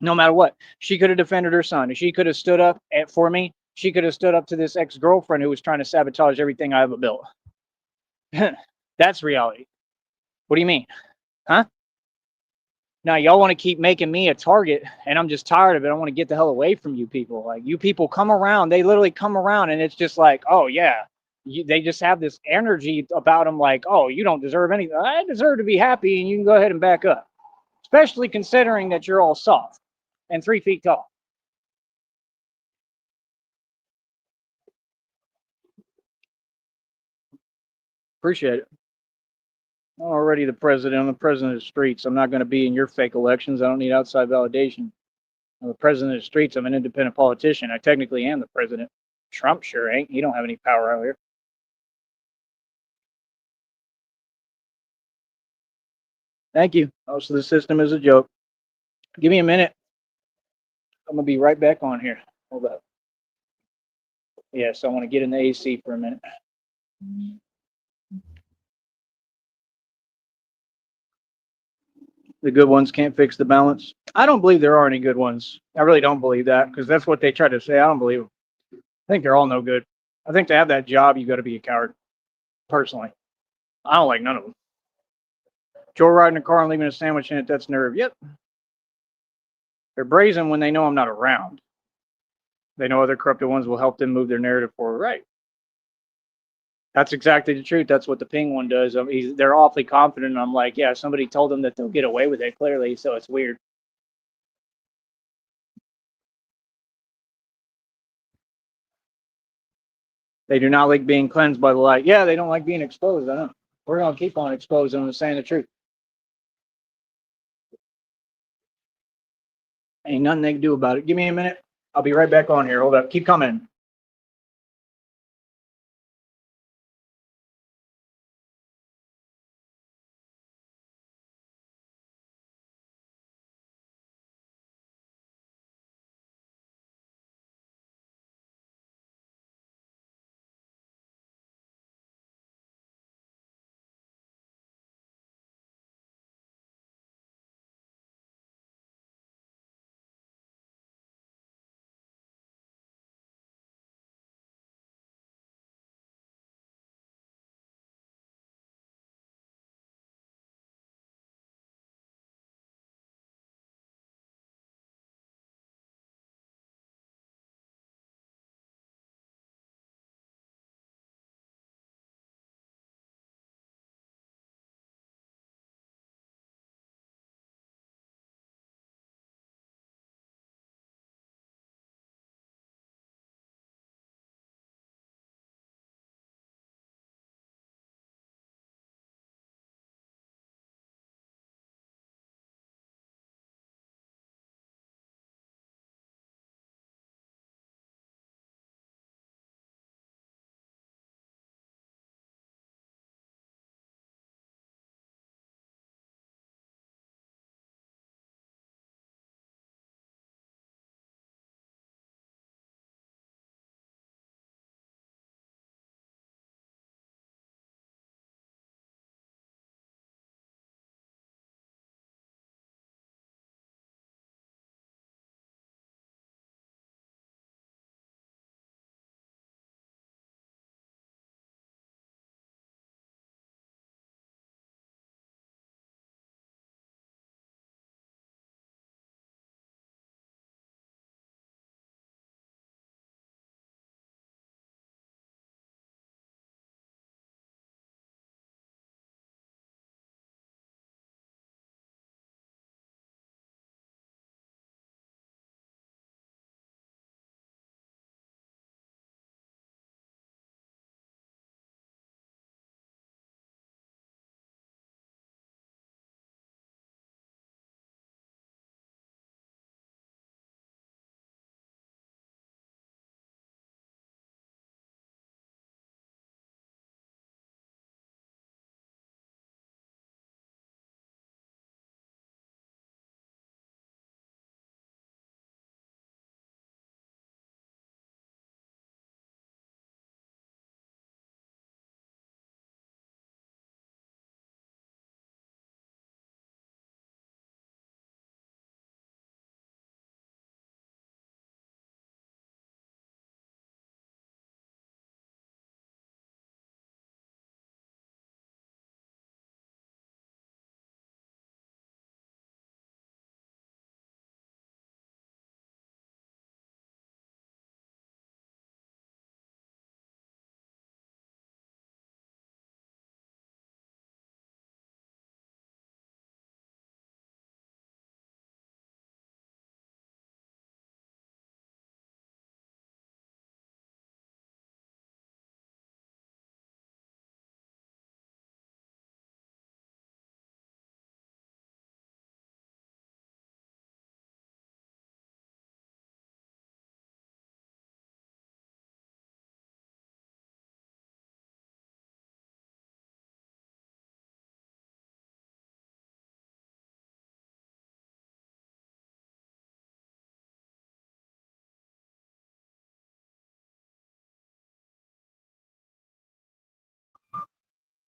No matter what, she could have defended her son. She could have stood up for me. She could have stood up to this ex girlfriend who was trying to sabotage everything I ever built. That's reality. What do you mean? Huh? Now y'all want to keep making me a target, and I'm just tired of it. I want to get the hell away from you people. Like, you people come around, they literally come around, and it's just like, oh yeah, they just have this energy about them. Like, oh, you don't deserve anything. I deserve to be happy, and you can go ahead and back up. Especially considering that you're all soft and 3 feet tall. Appreciate it. I'm already the president. I'm the president of the streets. I'm not going to be in your fake elections. I don't need outside validation. I'm the president of the streets. I'm an independent politician. I technically am the president. Trump sure ain't. He don't have any power out here. Thank you. Most of the system is a joke. Give me a minute. I'm gonna be right back on here. Hold up. Yes, I want to get in the AC for a minute. The good ones can't fix the balance. I don't believe there are any good ones. I really don't believe that because that's what they try to say. I don't believe them. I think they're all no good. I think to have that job, you got to be a coward. Personally, I don't like none of them. Joe riding a car and leaving a sandwich in it, that's nerve. Yep. They're brazen when they know I'm not around. They know other corrupted ones will help them move their narrative forward. Right. That's exactly the truth. That's what the ping one does. They're awfully confident. I'm like, yeah, somebody told them that they'll get away with it, clearly, so it's weird. They do not like being cleansed by the light. Yeah, they don't like being exposed. I know. We're going to keep on exposing them and saying the truth. Ain't nothing they can do about it. Give me a minute. I'll be right back on here. Hold up. Keep coming.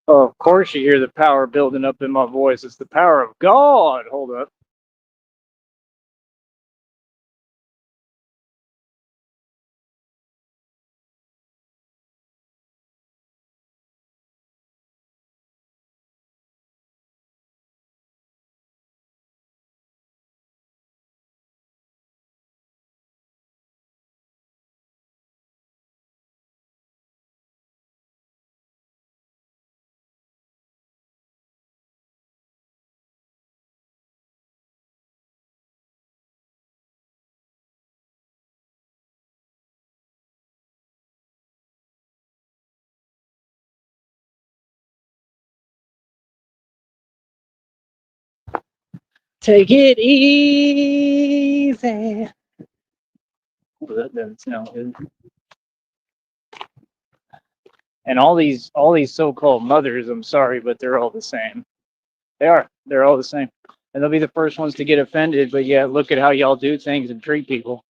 Oh, of course you hear the power building up in my voice. It's the power of God. Hold up. Take it easy. Well, that doesn't sound good. And all these so-called mothers, I'm sorry, but they're all the same. They are. They're all the same. And they'll be the first ones to get offended, but yeah, look at how y'all do things and treat people.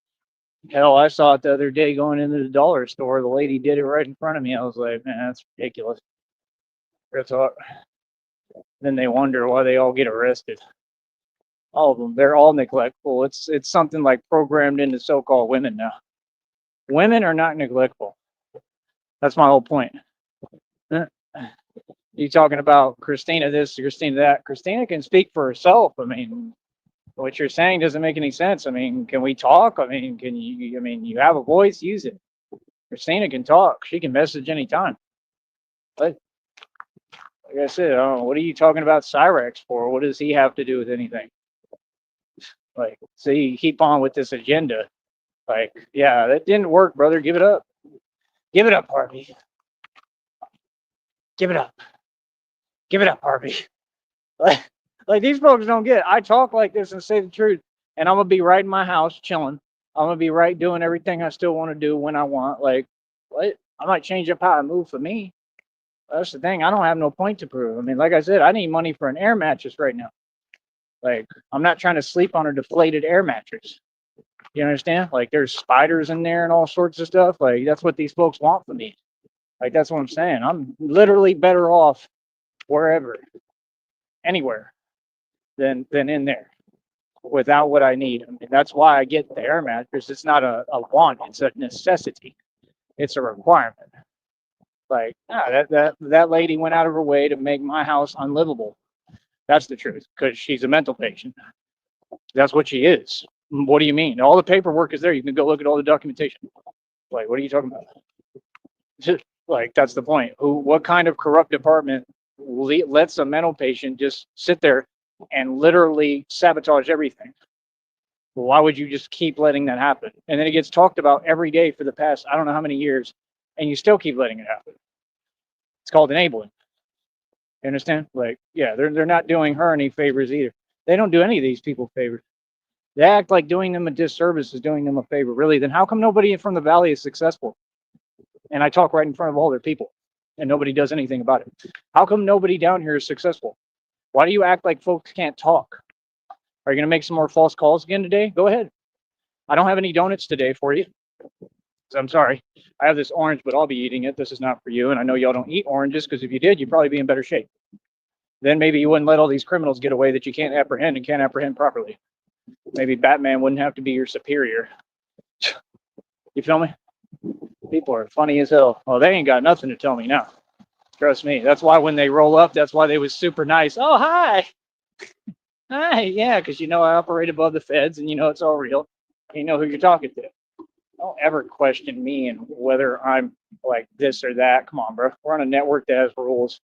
Hell, I saw it the other day going into the dollar store. The lady did it right in front of me. I was like, man, that's ridiculous. That's all. Then they wonder why they all get arrested. All of them. They're all neglectful. It's something like programmed into so-called women now. Women are not neglectful. That's my whole point. You talking about Christina this, Christina that. Christina can speak for herself. I mean, what you're saying doesn't make any sense. I mean, can we talk? I mean, can you, I mean, you have a voice, use it. Christina can talk. She can message anytime. But like I said, what are you talking about Cyrex for? What does he have to do with anything? Like, see, you keep on with this agenda. Like, yeah, that didn't work, brother. Give it up. Give it up, Harvey. Give it up. Give it up, Harvey. Like these folks don't get it. I talk like this and say the truth, and I'm gonna be right in my house chilling. I'm gonna be right doing everything I still want to do when I want. Like, what? I might change up how I move for me. That's the thing. I don't have no point to prove. I mean, like I said, I need money for an air mattress right now. Like, I'm not trying to sleep on a deflated air mattress. You understand? Like, there's spiders in there and all sorts of stuff. Like, that's what these folks want from me. Like, that's what I'm saying. I'm literally better off wherever, anywhere, than in there without what I need. I mean, that's why I get the air mattress. It's not a want, it's a necessity. It's a requirement. Like, that lady went out of her way to make my house unlivable. That's the truth, because she's a mental patient. That's what she is. What do you mean? All the paperwork is there. You can go look at all the documentation. Like, what are you talking about? Like, that's the point. What kind of corrupt department lets a mental patient just sit there and literally sabotage everything? Why would you just keep letting that happen? And then it gets talked about every day for the past, I don't know how many years, and you still keep letting it happen. It's called enabling. You understand? Like, yeah, they're not doing her any favors either. They don't do any of these people favors. They act like doing them a disservice is doing them a favor. Really, then how come nobody from the valley is successful? And I talk right in front of all their people, and nobody does anything about it. How come nobody down here is successful? Why do you act like folks can't talk? Are you going to make some more false calls again today? Go ahead. I don't have any donuts today for you. I'm sorry. I have this orange, but I'll be eating it. This is not for you. And I know y'all don't eat oranges, because if you did, you'd probably be in better shape. Then maybe you wouldn't let all these criminals get away that you can't apprehend and can't apprehend properly. Maybe Batman wouldn't have to be your superior. You feel me? People are funny as hell. Oh, they ain't got nothing to tell me now. Trust me. That's why when they roll up, that's why they was super nice. Oh, hi. Hi. Yeah, because you know I operate above the feds and you know it's all real. You know who you're talking to. Don't ever question me and whether I'm like this or that. Come on, bro. We're on a network that has rules.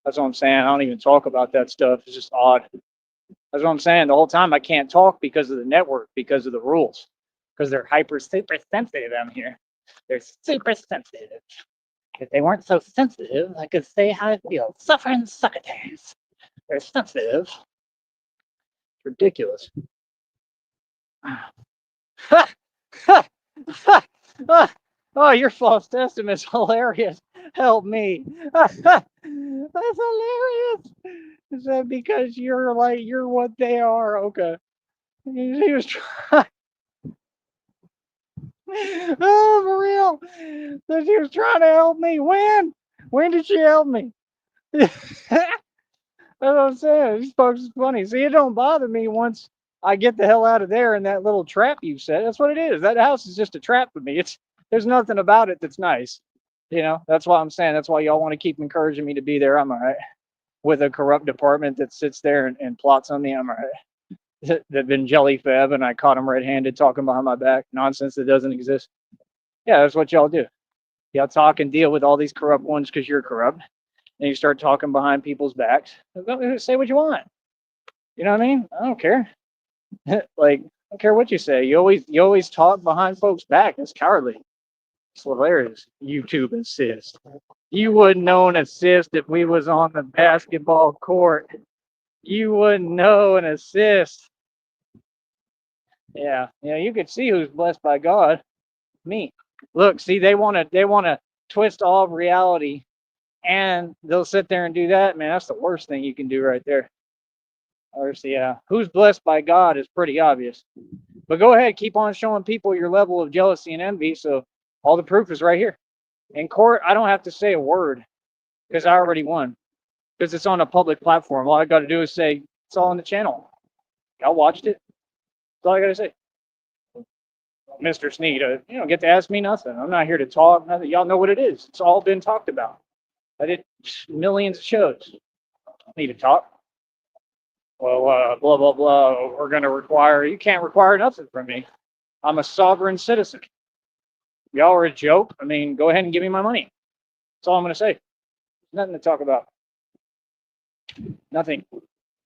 That's what I'm saying. I don't even talk about that stuff. It's just odd. That's what I'm saying. The whole time I can't talk because of the network, because of the rules, because they're hyper super sensitive down here. They're super sensitive. If they weren't so sensitive, I could say how I feel. Suffering succotash. They're sensitive. Ridiculous. Oh, your false testament's hilarious. Help me. That's hilarious. Is that because you're what they are? Okay. He was trying. Oh, for real. So she was trying to help me. When? When did she help me? That's what I'm saying. These folks is funny. See, it don't bother me once I get the hell out of there in that little trap you set. That's what it is. That house is just a trap for me. There's nothing about it that's nice. That's why I'm saying. That's why y'all want to keep encouraging me to be there. I'm all right. With a corrupt department that sits there and plots on me, I'm all right. That been jelly fed and I caught him red-handed talking behind my back. Nonsense that doesn't exist. Yeah, that's what y'all do. Y'all talk and deal with all these corrupt ones because you're corrupt. And you start talking behind people's backs. Say what you want. You know what I mean? I don't care. Like, I don't care what you say. You always talk behind folks' back. That's cowardly. It's hilarious. YouTube assist. You wouldn't know an assist if we was on the basketball court. You wouldn't know an assist. Yeah, you could see who's blessed by God. Me. Look, see, they wanna twist all of reality, and they'll sit there and do that. Man, that's the worst thing you can do right there. Or see, yeah, who's blessed by God is pretty obvious. But go ahead, keep on showing people your level of jealousy and envy. So all the proof is right here. In court, I don't have to say a word because I already won. Because it's on a public platform. All I got to do is say it's all on the channel. Y'all watched it. That's all I got to say. Mr. Sneed, you don't get to ask me nothing. I'm not here to talk. Nothing. Y'all know what it is. It's all been talked about. I did millions of shows. I don't need to talk. Well, blah, blah, blah. We're going to require, you can't require nothing from me. I'm a sovereign citizen. Y'all are a joke. I mean, go ahead and give me my money. That's all I'm going to say. Nothing to talk about. Nothing.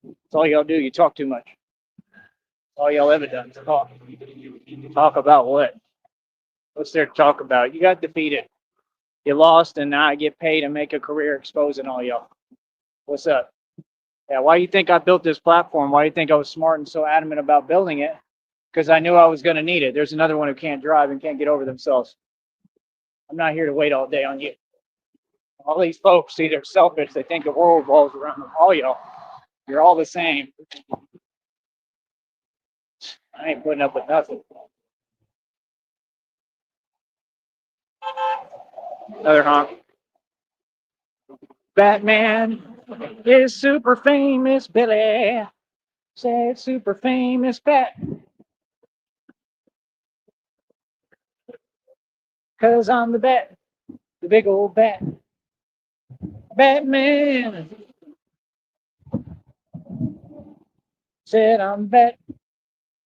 That's all y'all do. You talk too much. That's all y'all ever done. Talk. Talk about what? What's there to talk about? You got defeated. You lost, and now I get paid and make a career exposing all y'all. What's up? Yeah, why do you think I built this platform? Why do you think I was smart and so adamant about building it? Because I knew I was going to need it. There's another one who can't drive and can't get over themselves. I'm not here to wait all day on you. All these folks, see, they're selfish. They think the world revolves around them. All y'all, you're all the same. I ain't putting up with nothing. Another honk. Batman is super famous, Billy. Said super famous Bat. Cause I'm the bat. The big old bat. Batman. Said I'm bat.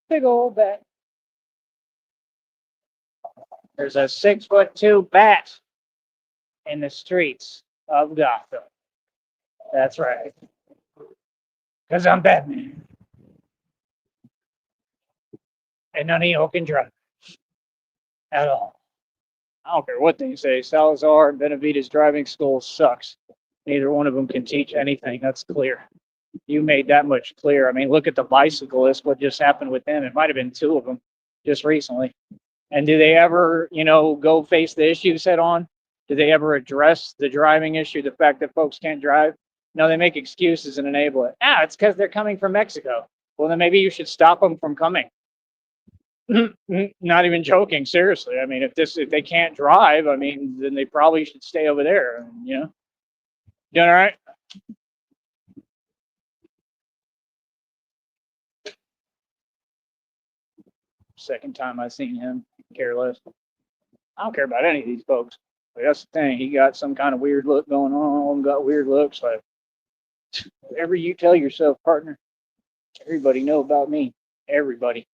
Big old bat. There's a 6'2" bat in the streets of Gotham. That's right. Cause I'm Batman. And none of y'all can drive at all. I don't care what they say. Salazar and Benavides' driving school sucks. Neither one of them can teach anything. That's clear. You made that much clear. I mean, look at the bicyclist. What just happened with them? It might have been two of them just recently. And do they ever, go face the issues head on? Do they ever address the driving issue, the fact that folks can't drive? No, they make excuses and enable it. It's because they're coming from Mexico. Well, then maybe you should stop them from coming. Not even joking, seriously. I mean, if they can't drive, I mean, then they probably should stay over there. Doing all right? Second time I seen him, care less. I don't care about any of these folks. But that's the thing. He got some kind of weird look going on. All of them got weird looks. Like, whatever you tell yourself, partner, everybody know about me. Everybody.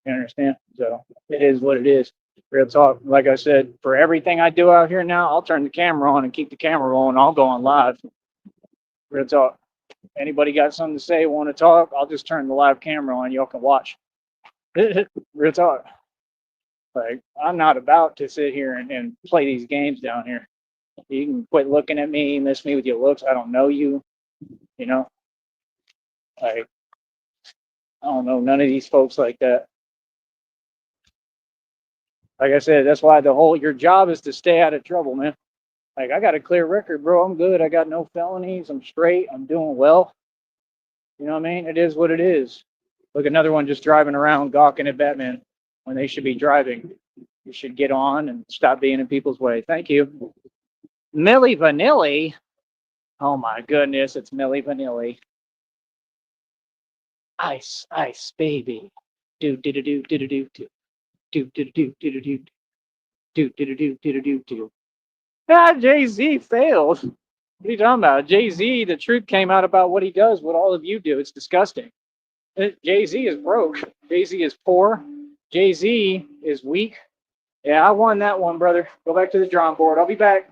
You understand? So it is what it is. Real talk. Like I said, for everything I do out here now, I'll turn the camera on and keep the camera rolling. I'll go on live. Real talk. Anybody got something to say, want to talk? I'll just turn the live camera on. Y'all can watch. Real talk. Like, I'm not about to sit here and play these games down here. You can quit looking at me, miss me with your looks. I don't know you. Like, I don't know none of these folks like that. Like I said, that's why your job is to stay out of trouble, man. Like, I got a clear record, bro. I'm good. I got no felonies. I'm straight. I'm doing well. You know what I mean? It is what it is. Look, another one just driving around gawking at Batman when they should be driving. You should get on and stop being in people's way. Thank you. Milli Vanilli. Oh my goodness, it's Milli Vanilli. Ice, ice, baby. Do do do do do do do do do do do do do do do do do do do do. Ah, Jay Z failed. What are you talking about? Jay Z, the truth came out about what he does, what all of you do. It's disgusting. Jay Z is broke. Jay Z is poor. Jay Z is weak. Yeah, I won that one, brother. Go back to the drawing board. I'll be back.